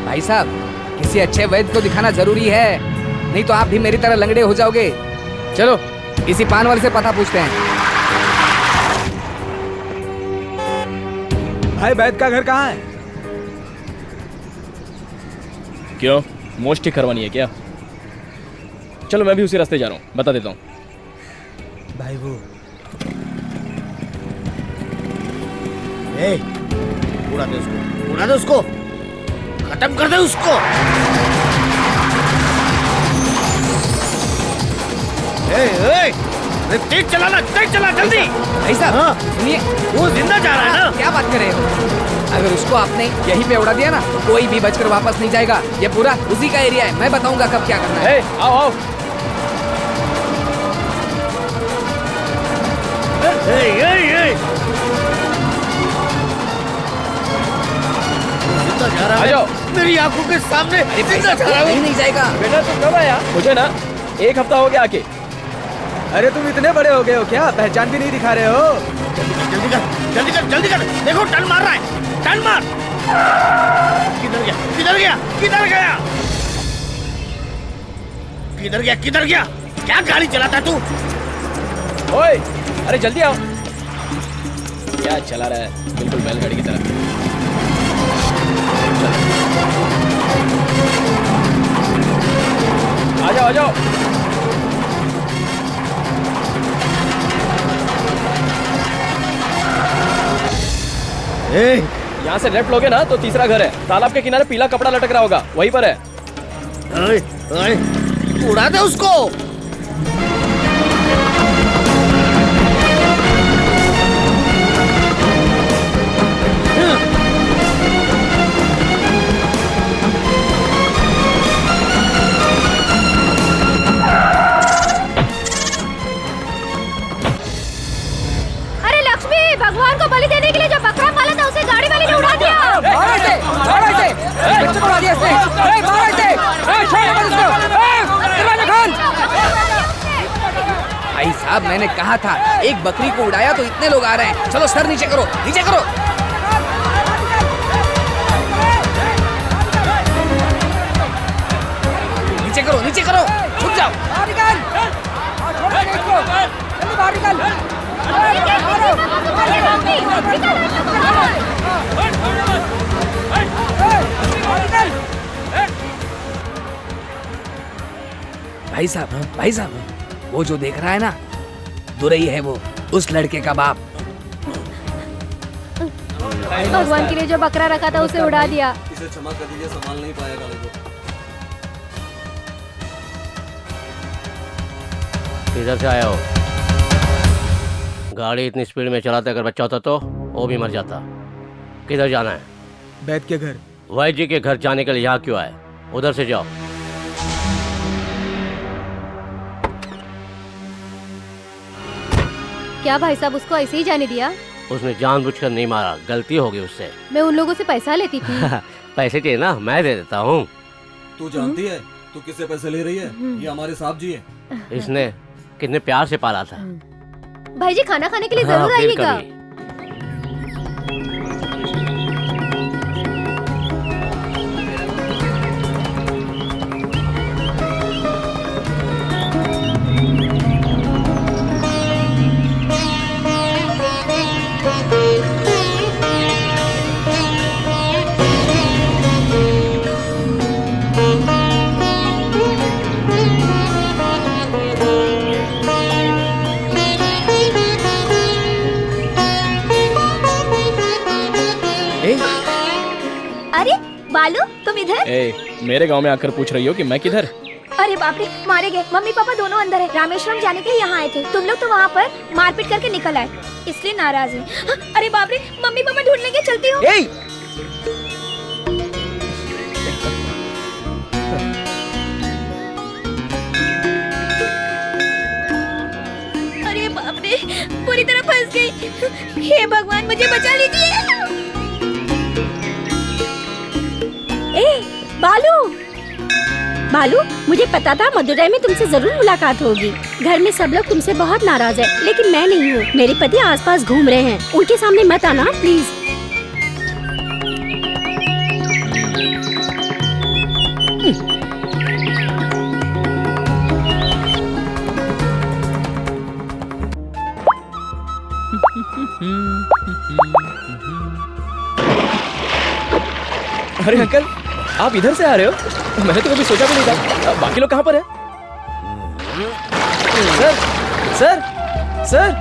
A: भाई साहब, किसी अच्छे वैद्य को दिखाना जरूरी है, नहीं तो आप भी मेरी तरह लंगड़े हो जाओगे। चलो, किसी पान वाले से पता पूछते हैं।
F: भाई वैद्य का घर कहाँ है?
B: क्यों, मोच ठीक करवानी है क्या? चलो, मैं भी उसी रास्ते जा रहा हूँ, बता देता हूँ।
F: भाई वो
K: उड़ा दे उसको, उड़ा दे उसको, खत्म कर दे उसको। तेज चलाना, तेज चला, जल्दी।
A: ऐसा सुनिए,
K: वो जिंदा जा रहा है ना?
A: क्या बात कर रहे हो? अगर उसको आपने यहीं पे उड़ा दिया ना, तो कोई भी बचकर वापस नहीं जाएगा। ये पूरा उसी का एरिया है, मैं बताऊंगा कब क्या करना है।
B: आओ आओ।
K: जिंदा जा रहा है मेरी आंखों के सामने। जिंदा जा रहा है।
A: नहीं जाएगा।
B: बेटा तुम कब आया? मुझे ना 1 हफ्ता हो गया आके।
F: अरे तुम इतने बड़े हो गए हो क्या? पहचान भी नहीं दिखा रहे हो?
K: जल्दी कर, जल्दी कर, जल्दी कर। देखो टन मार रहा है, टन मार। किधर गया, किधर गया, किधर गया, किधर गया, किधर गया? क्या गाड़ी चलाता तू?
B: ओए, अरे जल्दी आओ। क्या चला रहा है, बिल्कुल बैलगाड़ी की तरह। आ जाओ। यहाँ से लेफ्ट लोगे ना तो तीसरा घर है, तालाब के किनारे पीला कपड़ा लटक रहा होगा, वहीं पर है।
E: उड़ा दे उसको।
J: अरे लक्ष्मी, भगवान को बलि देने के लिए जो बकरा पाला था उसे गाड़ी वाले ने उड़ा दिया।
A: भाई साहब मैंने कहा था एक बकरी को उड़ाया तो इतने लोग आ रहे हैं। चलो सर नीचे करो, नीचे करो। नीचे करो, नीचे करो, छुप जाओ। भाई साहब वो जो देख रहा है ना, दुरई है वो, उस लड़के का बाप।
N: भगवान के लिए जो बकरा रखा था उसे उड़ा दिया।
M: इसे क्षमा कर दीजिए, संभाल नहीं पाया गाड़ी को।
L: किधर से आया हो? गाड़ी इतनी स्पीड में चलाते अगर बच्चा होता तो वो भी मर जाता। किधर जाना है?
F: वैद्य के घर।
L: वैद्य जी के घर जाने के लिए यहाँ क्यों आए? उधर से जाओ।
N: क्या भाई साहब उसको ऐसे ही जाने दिया?
L: उसने जानबूझकर नहीं मारा, गलती हो गई उससे।
N: मैं उन लोगों से पैसा लेती थी।
L: पैसे चाहिए ना, मैं दे देता हूँ।
M: तू जानती है तू किससे पैसे ले रही है? ये हमारे साहब जी है।
L: इसने कितने प्यार से पाला था।
N: भाई जी खाना खाने के लिए जरूर
L: फिर
N: आइएगा।
L: कभी।
J: अरे बालू, तुम इधर?
B: मेरे गांव में आकर पूछ रही हो कि मैं किधर?
J: अरे बाप रे, मारे गए। मम्मी पापा दोनों अंदर है। रामेश्वरम जाने के लिए यहाँ आए थे। तुम लोग तो वहाँ पर मारपीट करके निकल आए, इसलिए नाराज है। हाँ, अरे बाप रे, मम्मी पापा ढूंढ लेंगे, चलती हूँ। अरे बाप रे, पूरी तरह फंस गई। हे भगवान, मुझे बचा लीजिए।
G: बालू, मुझे पता था मदुरई में तुमसे जरूर मुलाकात होगी। घर में सब लोग तुमसे बहुत नाराज है, लेकिन मैं नहीं हूँ। मेरे पति आसपास घूम रहे हैं, उनके सामने मत आना प्लीज।
B: अरे अंकल, आप इधर से आ रहे हो? मैंने तो कभी सोचा भी नहीं था। बाकी लोग कहाँ पर है? Sir, sir, sir.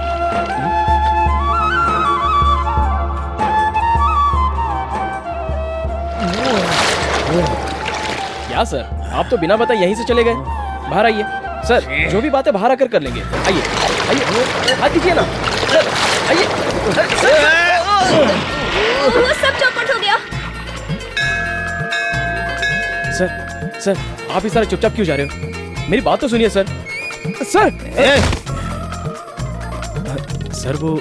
B: क्या सर, आप तो बिना बताए यहीं से चले गए? बाहर आइए सर, जो भी बात है बाहर आकर कर लेंगे। आइए, आइए, हाथ दीजिए ना सर, आइए।
J: वो सब चौपट हो गया।
B: सर, सर, आप इस तरह चुपचाप क्यों जा रहे हो? मेरी बात तो सुनिए सर। सर, सर वो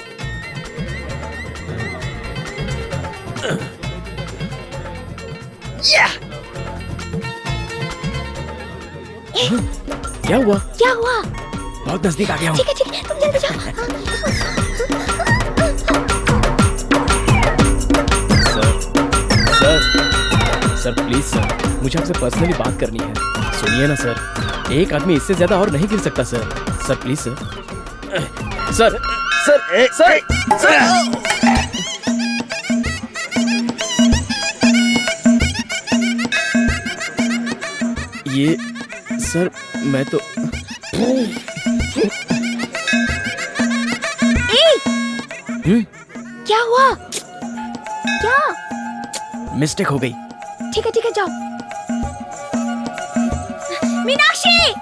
B: क्या हुआ?
J: क्या हुआ?
B: बहुत नजदीक आ गया हूँ।
J: ठीक है, ठीक है, तुम जल्दी जाओ।
B: सर, सर प्लीज सर, मुझे आपसे पर्सनली बात करनी है। सुनिए ना सर, एक आदमी इससे ज्यादा और नहीं गिर सकता sir. Sir please sir, sir, sir, sir, sir. Sir मैं तो
J: क्या हुआ? क्या?
B: मिस्टेक हो गई।
J: ठीक है जाओ। मीनाक्षी!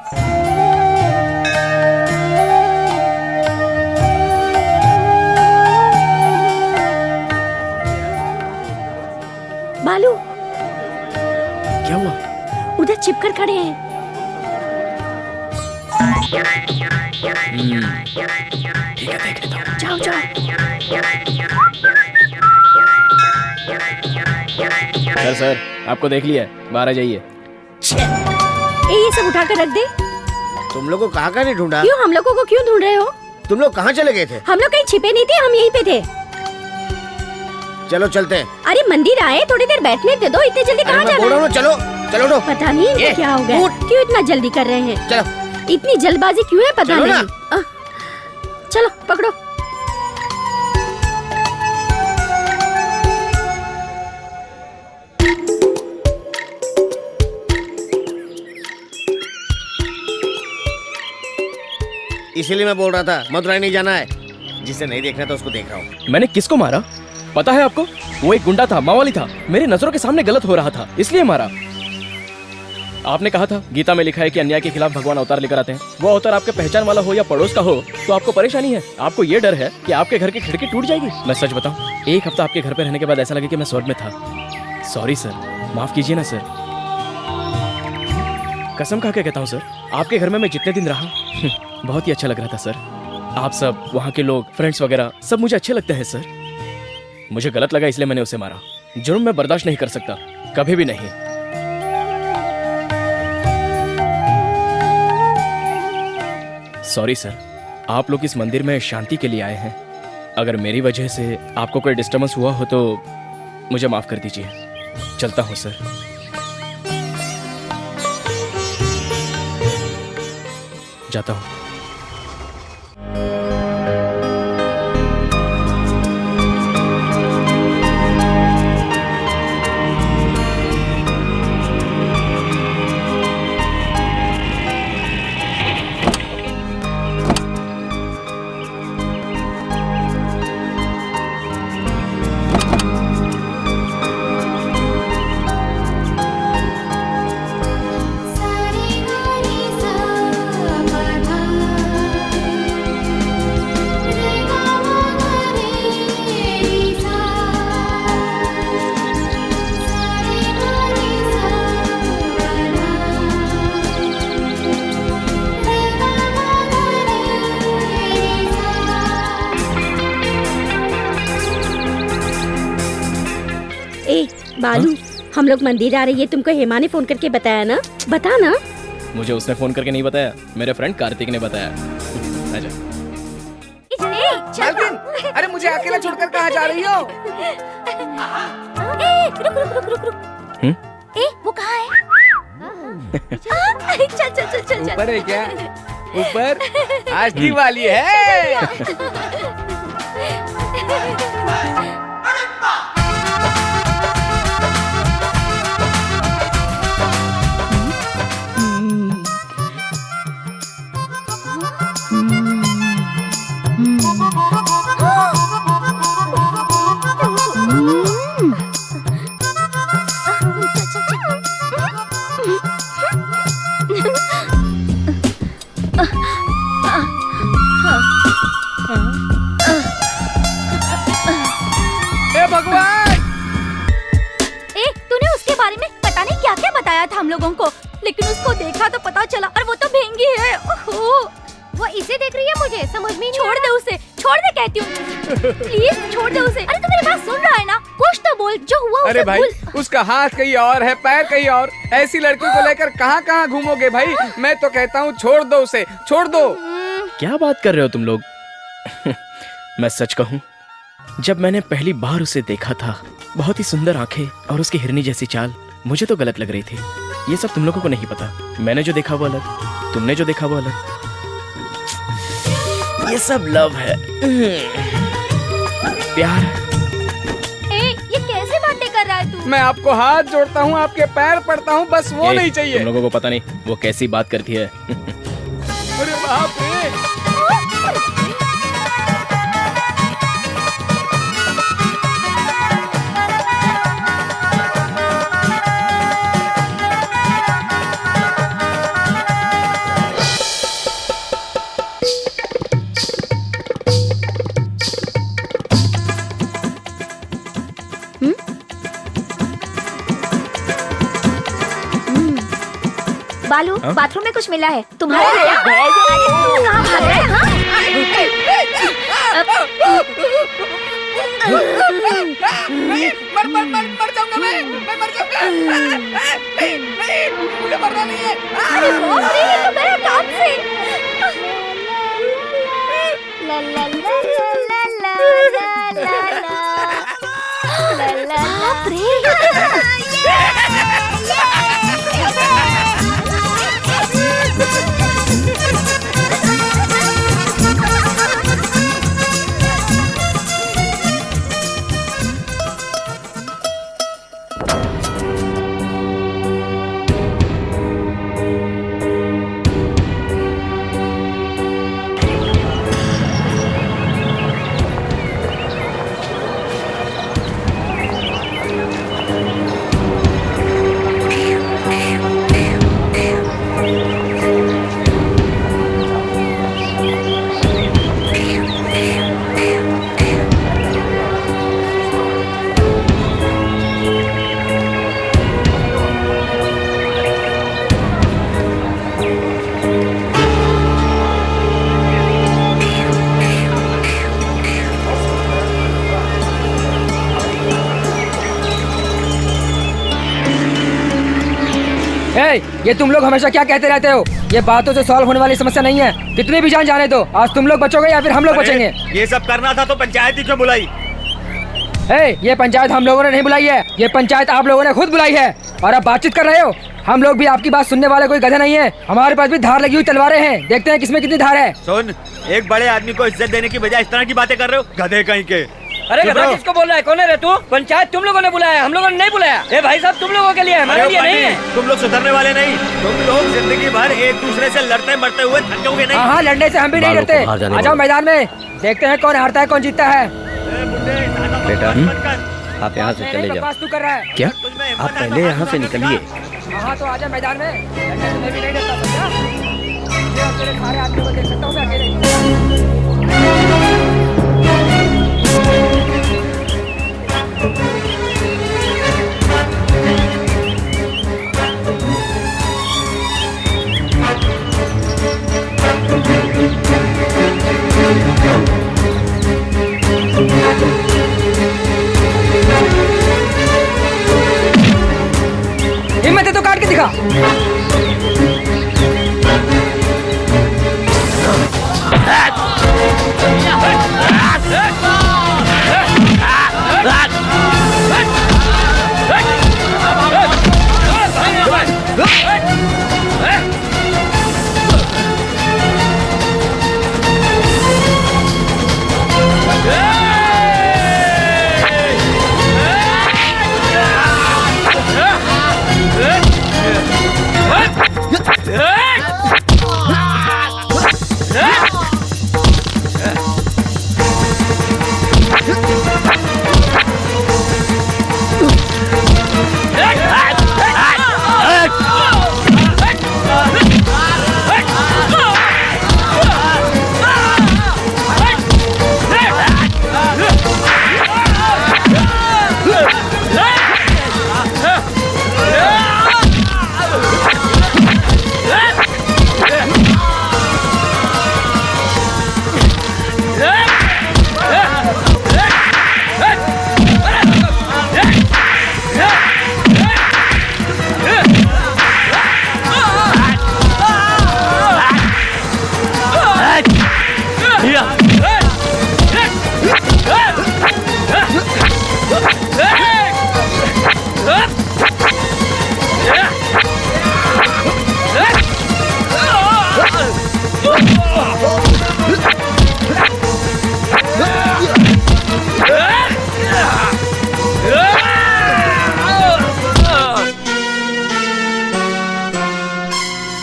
G: बालू,
B: क्या हुआ?
G: उधर छिपकर खड़े हैं।
B: ठीक है, देख लेता हूँ।
G: जाओ जाओ।
B: सर आपको देख लिया है, बाहर आ जाइए।
G: ये सब उठा कर रख दे।
K: तुम लोग को कहाँ नहीं ढूंढा?
G: क्यों हम लोगों को क्यों ढूंढ रहे हो?
K: तुम लोग कहाँ चले गए थे?
G: हम लोग कहीं छिपे नहीं थे, हम यहीं पे थे।
K: चलो चलते हैं।
G: अरे मंदिर आए, थोड़ी देर बैठने दे दो, इतने जल्दी कहाँ जाना है?
K: चलो चलो उठो।
G: पता नहीं इनको क्या हो गया, क्यों इतना जल्दी कर रहे हैं?
K: चलो।
G: इतनी जल्दबाजी क्यों है पता
K: चलो
G: नहीं। चलो पकड़ो।
K: इसीलिए मैं बोल रहा था मथुरा नहीं जाना है। जिसे नहीं देखना था उसको देख रहा हूँ।
B: मैंने किसको मारा पता है आपको? वो एक गुंडा था, मावाली था, मेरी नजरों के सामने गलत हो रहा था, इसलिए मारा। आपने कहा था गीता में लिखा है कि अन्याय के खिलाफ भगवान अवतार लेकर आते हैं। वो अवतार आपके पहचान वाला हो या पड़ोस का हो तो आपको परेशानी है। आपको ये डर है कि आपके घर की खिड़की टूट जाएगी। मैं सच बताऊं, एक हफ्ता आपके घर पे रहने के बाद ऐसा लगे कि मैं स्वर्ग में था। सॉरी सर, माफ कीजिए ना सर। कसम खा के कहता हूँ सर, आपके घर में मैं जितने दिन रहा बहुत ही अच्छा लग रहा था सर। आप सब, वहाँ के लोग, फ्रेंड्स वगैरह सब मुझे अच्छे लगते हैं सर। मुझे गलत लगा इसलिए मैंने उसे मारा। जुर्म मैं बर्दाश्त नहीं कर सकता, कभी भी नहीं। सॉरी सर, आप लोग इस मंदिर में शांति के लिए आए हैं। अगर मेरी वजह से आपको कोई डिस्टर्बेंस हुआ हो तो मुझे माफ कर दीजिए। चलता हूँ सर। जाता हूँ।
G: बालू, हम लोग मंदिर आ रही है, तुमको हेमा ने फोन करके बताया ना? बता ना।
B: मुझे उसने फोन करके नहीं बताया, मेरे फ्रेंड कार्तिक ने बताया। आजा।
A: मालकिन, अरे मुझे अकेला छोड़कर कहाँ जा रही हो?
J: रुक। वो कहाँ है? चल।
A: ऊपर है क्या? ऊपर आज दिवाली है।
J: हम लोगों को, लेकिन उसको देखा तो पता चला और वो तो भेंगी है।
N: वो इसे देख रही है, मुझे समझ में
J: छोड़ दे उसे, छोड़ दे कहती हूँ, प्लीज छोड़ दे उसे। अरे तू मेरी बात सुन रहा है ना? कुछ तो बोल, जो हुआ उसे
A: अरे भाई, उसका हाथ कहीं और है, पैर कहीं और। ऐसी लड़की को लेकर कहाँ कहाँ घूमोगे भाई? मैं तो कहता हूँ छोड़ दो उसे, छोड़ दो।
B: क्या बात कर रहे हो तुम लोग? मैं सच कहूँ, जब मैंने पहली बार उसे देखा था, बहुत ही सुंदर आंखें और उसकी हिरनी जैसी चाल मुझे तो गलत लग रही थी। ये सब तुम लोगों को नहीं पता। मैंने जो देखा वो अलग, तुमने जो देखा वो अलग। ये सब लव है, प्यार।
J: ये कैसे बातें कर रहा है तू?
A: मैं आपको हाथ जोड़ता हूँ, आपके पैर पड़ता हूँ, बस वो नहीं चाहिए।
B: तुम लोगों को पता नहीं वो कैसी बात करती है।
A: अरे बाप रे।
J: बालू, बाथरूम में कुछ मिला है तुम्हारा है क्या? अरे तू कहाँ भाग रहा है?
A: मर जाऊंगा मैं मर जाऊंगा। नहीं, मुझे मरना नहीं है।
J: अरे बाप रे, ये तो मेरा काम से। ला ला ला ला ला ला ला ला बाप रे।
O: ये तुम लोग हमेशा क्या कहते रहते हो? ये बातों से सॉल्व होने वाली समस्या नहीं है। कितनी भी जान जाने दो, आज तुम लोग बचोगे या फिर हम लोग बचेंगे।
I: ये सब करना था तो पंचायत ही क्यों बुलाई?
O: ये पंचायत हम लोगों ने नहीं बुलाई है, ये पंचायत आप लोगों ने खुद बुलाई है। और अब बातचीत कर रहे हो। हम लोग भी आपकी बात सुनने वाले कोई गधे नहीं है। हमारे पास भी धार लगी हुई तलवारें हैं, देखते हैं किसमें कितनी धार है।
I: सुन, एक बड़े आदमी को इज्जत देने की बजाय इस तरह की बातें कर रहे हो, गधे कहीं के।
C: अरे गधा किसको बोल रहा है? कौन है रे तू? पंचायत तुम लोगों ने बुलाया, हम लोगों ने नहीं बुलाया। ए भाई साहब, तुम लोगों के लिए है, हमारे लिए नहीं है।
I: तुम लोग सुधरने वाले नहीं। तुम लोग जिंदगी भर एक दूसरे से लड़ते मरते हुए थकोगे नहीं।
O: हाँ, लड़ने से हम भी नहीं डरते। आ जाओ मैदान में, देखते हैं कौन हारता है कौन जीतता है।
C: बेटा, आप यहाँ से चले जाओ।
O: तू कर रहा है
C: क्या? आप पहले यहाँ से निकलिए।
O: हाँ तो आजा मैदान में, लड़ने से मैं भी नहीं डरता, समझा? मैं तेरे सारे आदमियों को देख सकता हूँ मैं अकेले। हिम्मत है तो काट के दिखा।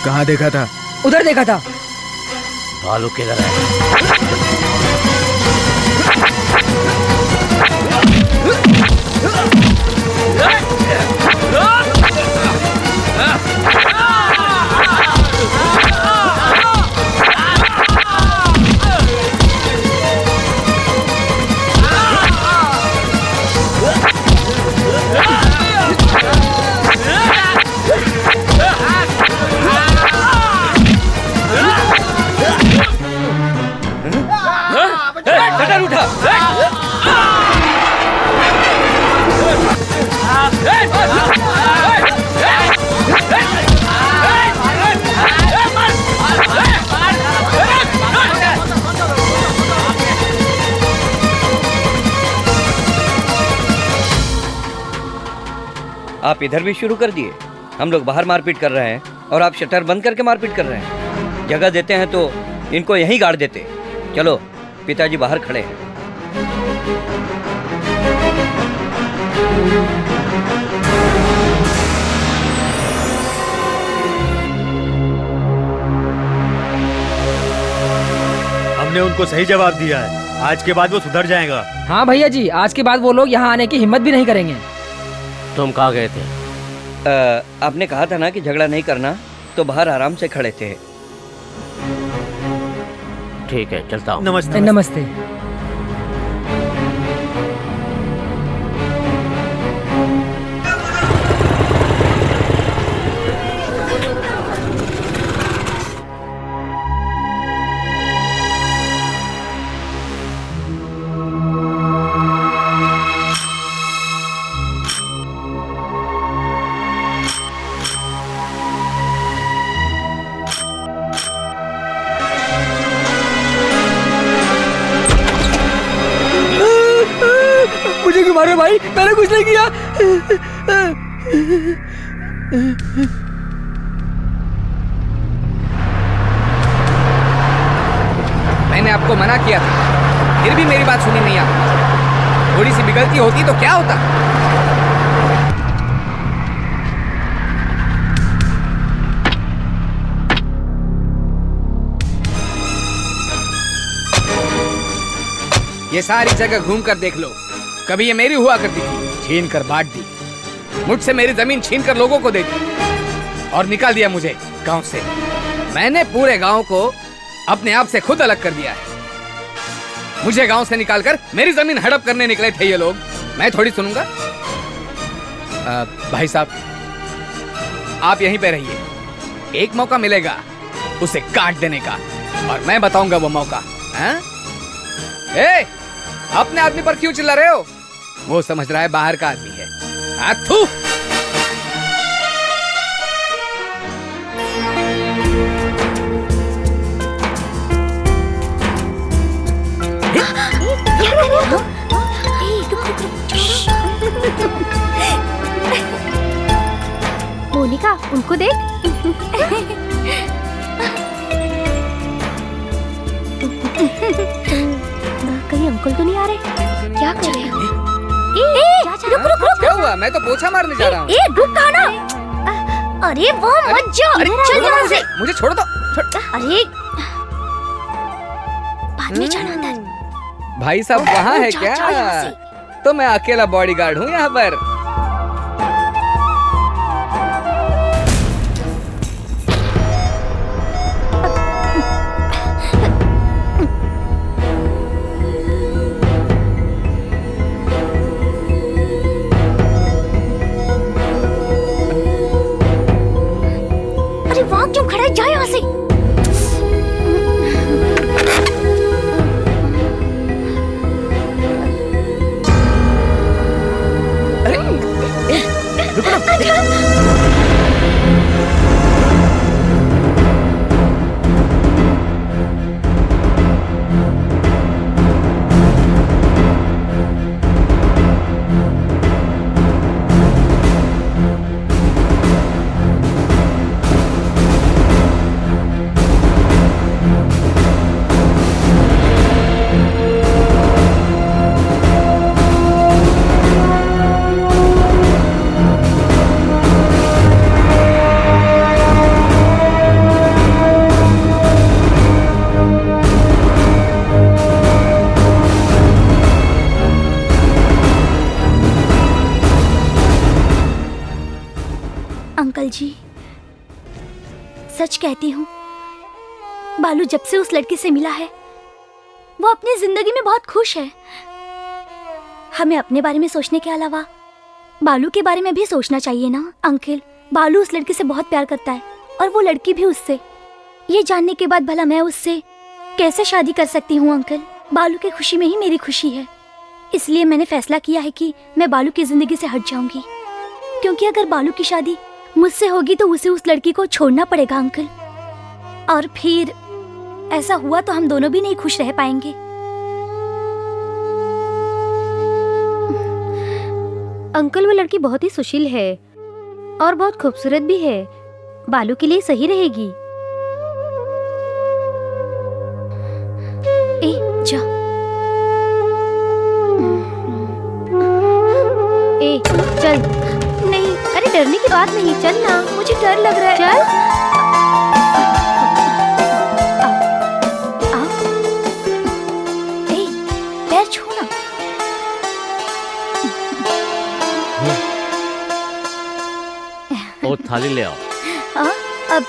F: कहाँ देखा था?
O: उधर देखा था।
L: भालू किधर है?
C: शटर उठा। आप इधर भी शुरू कर दिए। हम लोग बाहर मारपीट कर रहे हैं और आप शटर बंद करके मारपीट कर रहे हैं। जगह देते हैं तो इनको यहीं गाड़ देते। चलो, पिताजी बाहर खड़े हैं।
I: हमने उनको सही जवाब दिया है। आज के बाद वो सुधर जाएगा।
O: हाँ भैया जी, आज के बाद वो लोग यहाँ आने की हिम्मत भी नहीं करेंगे।
L: तुम कहाँ गए थे?
C: आपने कहा था ना कि झगड़ा नहीं करना, तो बाहर आराम से खड़े थे।
L: ठीक है, चलता हूँ।
O: नमस्ते। नमस्ते। मुझे क्यों मारो भाई? मैंने कुछ नहीं किया।
A: मैंने आपको मना किया था, फिर भी मेरी बात सुनी नहीं आपने। थोड़ी सी बिगड़ती होती तो क्या होता? ये सारी जगह घूम कर देख लो, कभी ये मेरी हुआ करती थी, छीन कर बांट दी। मुझसे मेरी जमीन छीन कर लोगों को दे दी और निकाल दिया मुझे गांव से। मैंने पूरे गांव को अपने आप से खुद अलग कर दिया है। मुझे गांव से निकालकर मेरी जमीन हड़प करने निकले थे ये लोग, मैं थोड़ी सुनूंगा। भाई साहब, आप यहीं पे रहिए, एक मौका मिलेगा उसे काट देने का और मैं बताऊंगा वो मौका। अपने आदमी पर क्यों चिल्ला रहे हो? वो समझ रहा है बाहर का आदमी है। थू।
N: मोनिका, उनको देख। कहीं अंकल तो नहीं आ रहे? क्या कर रहे हो? रुक रुक रुक।
A: क्या हुआ? मैं तो पोछा मारने जा रहा हूँ।
N: रुक कहाँ ना? अरे वो मत जाओ। चल यहाँ से।
A: मुझे छोड़ दो।
N: अरे बाद में जाना अंदर।
A: भाई साहब वहाँ है क्या? तो मैं अकेला बॉडीगार्ड हूँ यहाँ पर।
N: अरे वहाँ क्यों खड़ा है? जा यहाँ से।
H: सच कहती हूँ, बालू जब से उस लड़की से मिला है वो अपनी जिंदगी में बहुत खुश है। हमें अपने बारे में सोचने के अलावा बालू के बारे में भी सोचना चाहिए ना अंकल। बालू उस लड़की से बहुत प्यार करता है और वो लड़की भी उससे। ये जानने के बाद भला मैं उससे कैसे शादी कर सकती हूँ अंकल? बालू की खुशी में ही मेरी खुशी है। इसलिए मैंने फैसला किया है कि मैं बालू की जिंदगी से हट जाऊंगी, क्योंकि अगर बालू की शादी मुझसे होगी तो उसे उस लड़की को छोड़ना पड़ेगा अंकल, और फिर ऐसा हुआ तो हम दोनों भी नहीं खुश रह पाएंगे।
N: अंकल वो लड़की बहुत ही सुशील है और बहुत खूबसूरत भी है, बालू के लिए सही रहेगी।
H: ए जा।
N: ए चल।
H: नहीं,
N: अरे डरने की बात नहीं, चल ना,
H: मुझे डर लग रहा है।
N: चल।
H: पैर छूना।
L: वो थाली ले आओ।
H: अब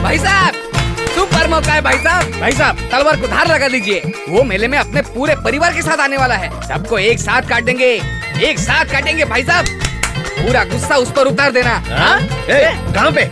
A: भाई साहब, सुपर मौका है भाई साहब। भाई साहब, तलवार को धार लगा दीजिए। वो मेले में अपने पूरे परिवार के साथ आने वाला है। सबको एक साथ काट देंगे, एक साथ काटेंगे भाई साहब। पूरा गुस्सा उस पर उतार देना।
K: कहाँ पे?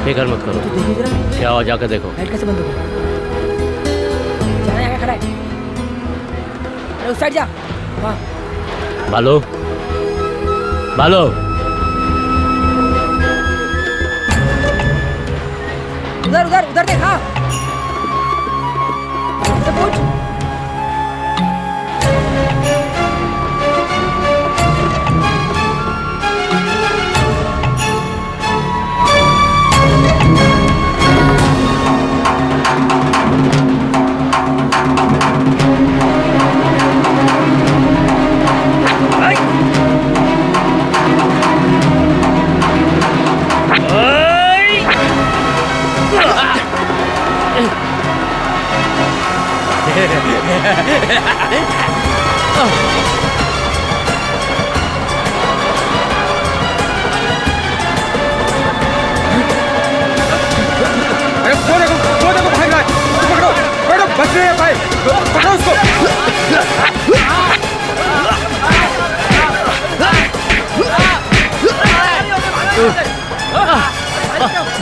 L: फिक्र मत करो। क्या हो, जाकर देखो।
O: लाइट कैसे बंद हो गया? जाना यहाँ खड़ा है। अरे उस साइड जा। वहाँ।
L: बालू, बालू।
O: उधर उधर उधर देख। हाँ, पूछ।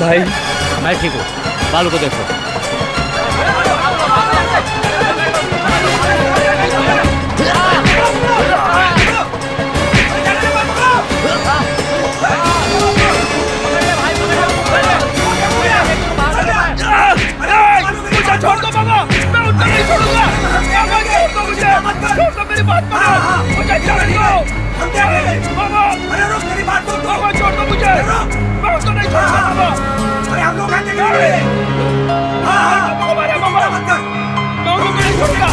L: भाई, मैं ठीक हूँ। बालू को देखो।
F: मुझे छोड़ दो बाबा, मैं उतर नहीं
P: मेरी बात मानो, मुझे छोड़ दो। बाबा, अरे रुक, मेरी बात सुन। बाबा छोड़ दो मुझे, मैं उसको नहीं छोड़ूंगा बाबा। अरे हम लोग आते हैं। बाबा मारा बाबा, मैं उसको नहीं छोड़ूंगा।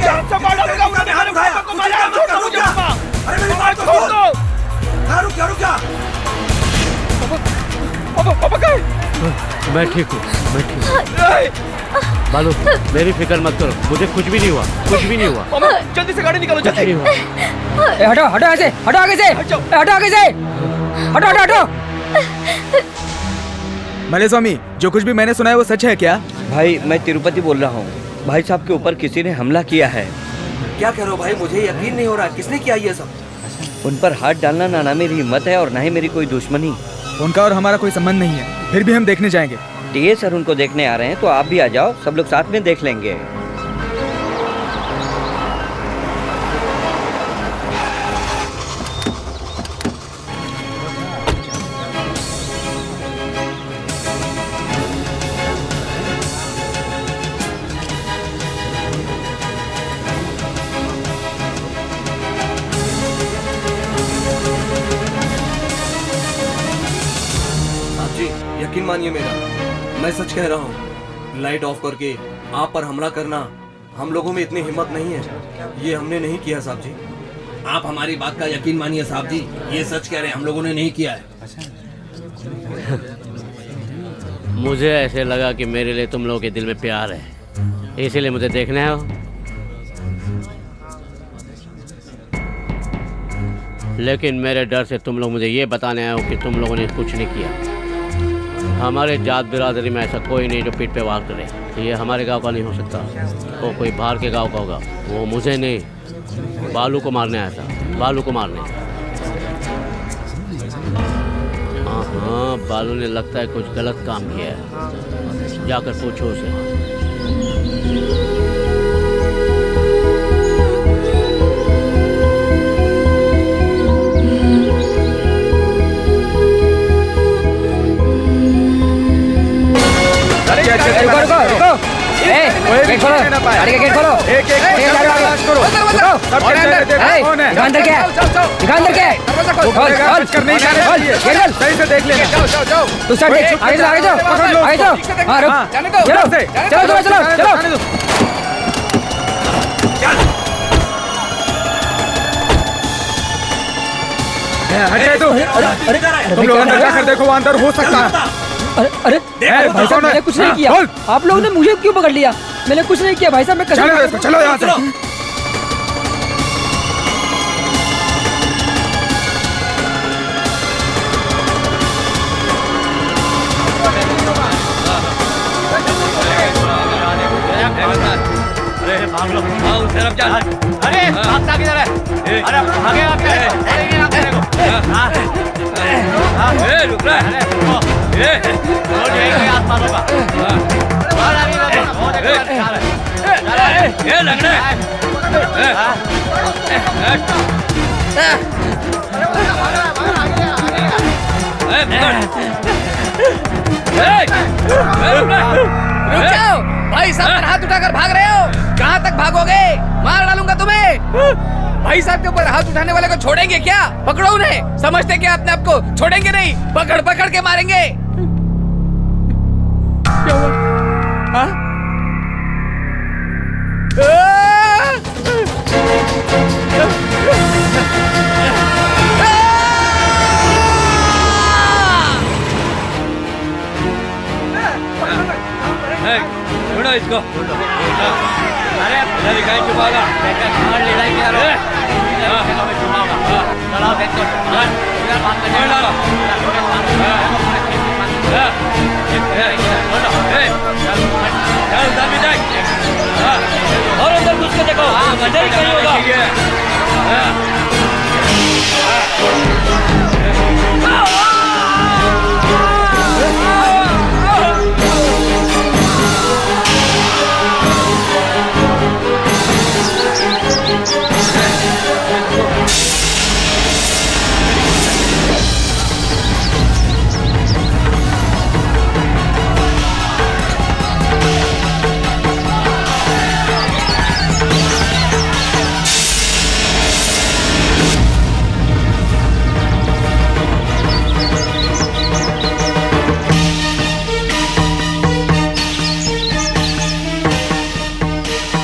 P: जान से मार डालूंगा, उसने हमारे पापा को मारा। छोड़ दो मुझे बाबा। अरे मेरी बात छोड़ दो। रुक जा। पापा कहाँ?
L: मैं ठीक हूँ, मैं ठीक हूँ। बालू, मेरी फिक्र मत करो, मुझे कुछ भी नहीं हुआ, कुछ भी नहीं हुआ।
B: मामा, जल्दी से गाड़ी निकालो, जल्दी।
O: हटो हटो ऐसे, हटो आगे से, हटो आगे से, हटो हटो हटो।
F: मले स्वामी, जो कुछ भी मैंने सुना है वो सच है क्या?
C: भाई मैं तिरुपति बोल रहा हूँ। भाई साहब के ऊपर किसी ने हमला किया है।
M: क्या कह रहे हो भाई, मुझे यकीन नहीं हो रहा, किसने किया ये सब?
C: उन पर हाथ डालना ना मेरी हिम्मत है और ना ही मेरी कोई दुश्मनी।
F: उनका और हमारा कोई संबंध नहीं है, फिर भी हम देखने जाएंगे।
C: टीए सर उनको देखने आ रहे हैं तो आप भी आ जाओ, सब लोग साथ में देख लेंगे।
M: यकीन मानिए मेरा, मैं सच कह रहा हूँ। लाइट ऑफ करके आप पर हमला करना, हम लोगों में इतनी हिम्मत नहीं है। ये हमने नहीं किया साहब जी। आप हमारी बात का यकीन मानिए साहब जी, ये सच कह रहे हैं, हम लोगों ने नहीं किया है।
L: मुझे ऐसे लगा कि मेरे लिए तुम लोगों के दिल में प्यार है, इसीलिए मुझे देखने आओ। लेकिन मेरे डर से तुम लोग मुझे ये बताने आए हो कि तुम लोगों ने कुछ नहीं किया। हमारे जात बिरादरी में ऐसा कोई नहीं जो पीठ पे वार करे। ये हमारे गांव का नहीं हो सकता, वो कोई बाहर के गांव का होगा। वो मुझे नहीं, बालू को मारने आया था, बालू को मारने। हाँ, बालू ने लगता है कुछ गलत काम किया है, जाकर पूछो उसे।
O: रुको, गेट खोलो, गाड़ी का गेट खोलो। अंदर क्या है? अंदर क्या है?
F: देख लेना।
O: तू सर देख, आगे जाओ, आगे जाओ, आगे जाओ। हाँ रुक, चलो चलो चलो चलो।
F: तुम लोग अंदर जाकर देखो, वो अंदर हो सकता है।
O: अरे भाई साहब, मैंने कुछ नहीं किया। आप लोगों ने मुझे क्यों पकड़ लिया? मैंने कुछ नहीं किया भाई साहब, मैं कसम।
F: चलो यहाँ से।
L: अरे भागता किधर है? अरे भागे आप क्या? अरे ये ना मेरे को। रुक रहा है। रोड यही आसपास होगा। ये लग रहा है।
A: रुक जाओ भाई साहब, हाथ उठाकर भाग रहे हो। कहाँ तक भागोगे? मार डालूंगा तुम्हें। भाई साहब के ऊपर हाथ उठाने वाले को छोड़ेंगे क्या? पकड़ो उन्हें। समझते क्या अपने आप को? छोड़ेंगे नहीं, पकड़ पकड़ के मारेंगे। क्या हुआ? हाँ?
I: छोड़ो इसको। अरे कहीं छुपाओगा? ले जाएंगे यार। चलो देखो, इधर बात करने वाला। चल उधर भी जाए। और उधर घुस के देखो, अंदर ही कहीं होगा।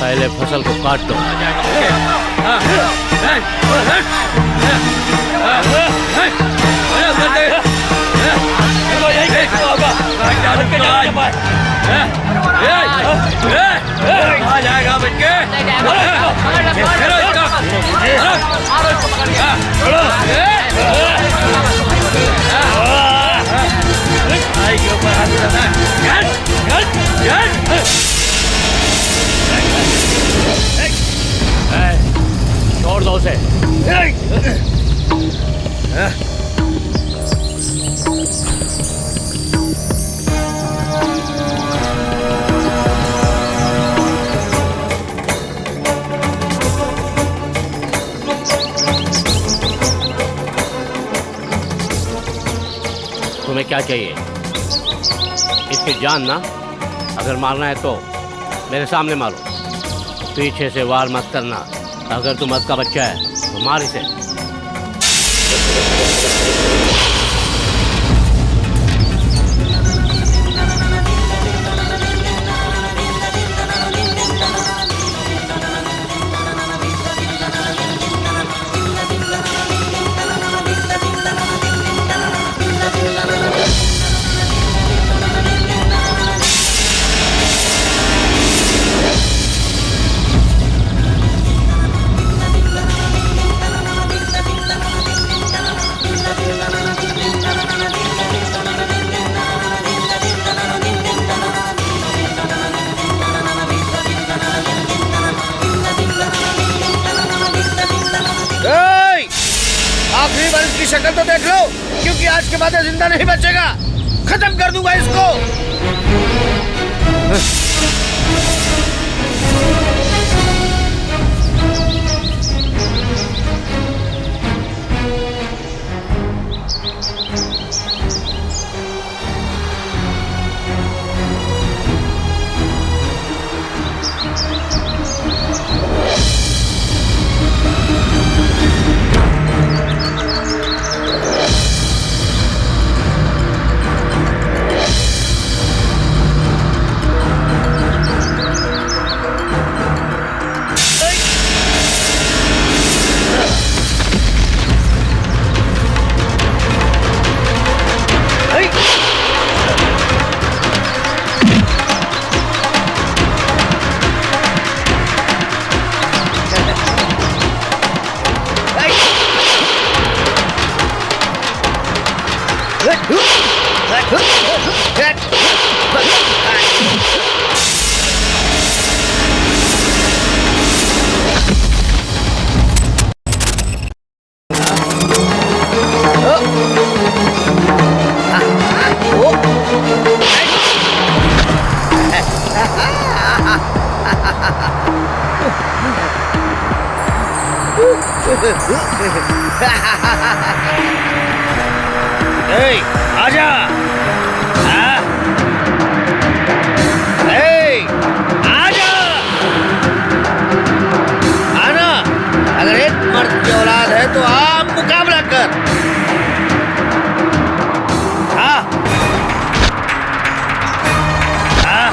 L: पहले फसल को काट दो।
P: आ जाएगा बच्चे।
L: छोड़ दो उसे। तुम्हें क्या चाहिए? इसकी जान ना, अगर मारना है तो मेरे सामने मारो, पीछे से वार मत करना। अगर तू मत का बच्चा है तो मार इसे।
K: आखिरी बार इसकी शक्ल तो देख लो, क्योंकि आज के बाद जिंदा नहीं बचेगा। खत्म कर दूंगा इसको। आजा। आजा आना। अगर एक मर्द की औलाद है तो आप मुकाबला कर। हाँ हाँ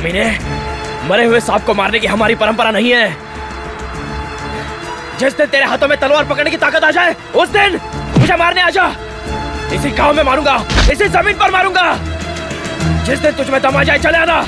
B: कमीने, मरे हुए सांप को मारने की हमारी परंपरा नहीं है। जिस दिन तेरे हाथों में तलवार पकड़ने की ताकत आ जाए उस दिन मुझे मारने आ जा। इसी गांव में मारूंगा, इसी जमीन पर मारूंगा। जिस दिन तुझ में दम आ जाए चले आना।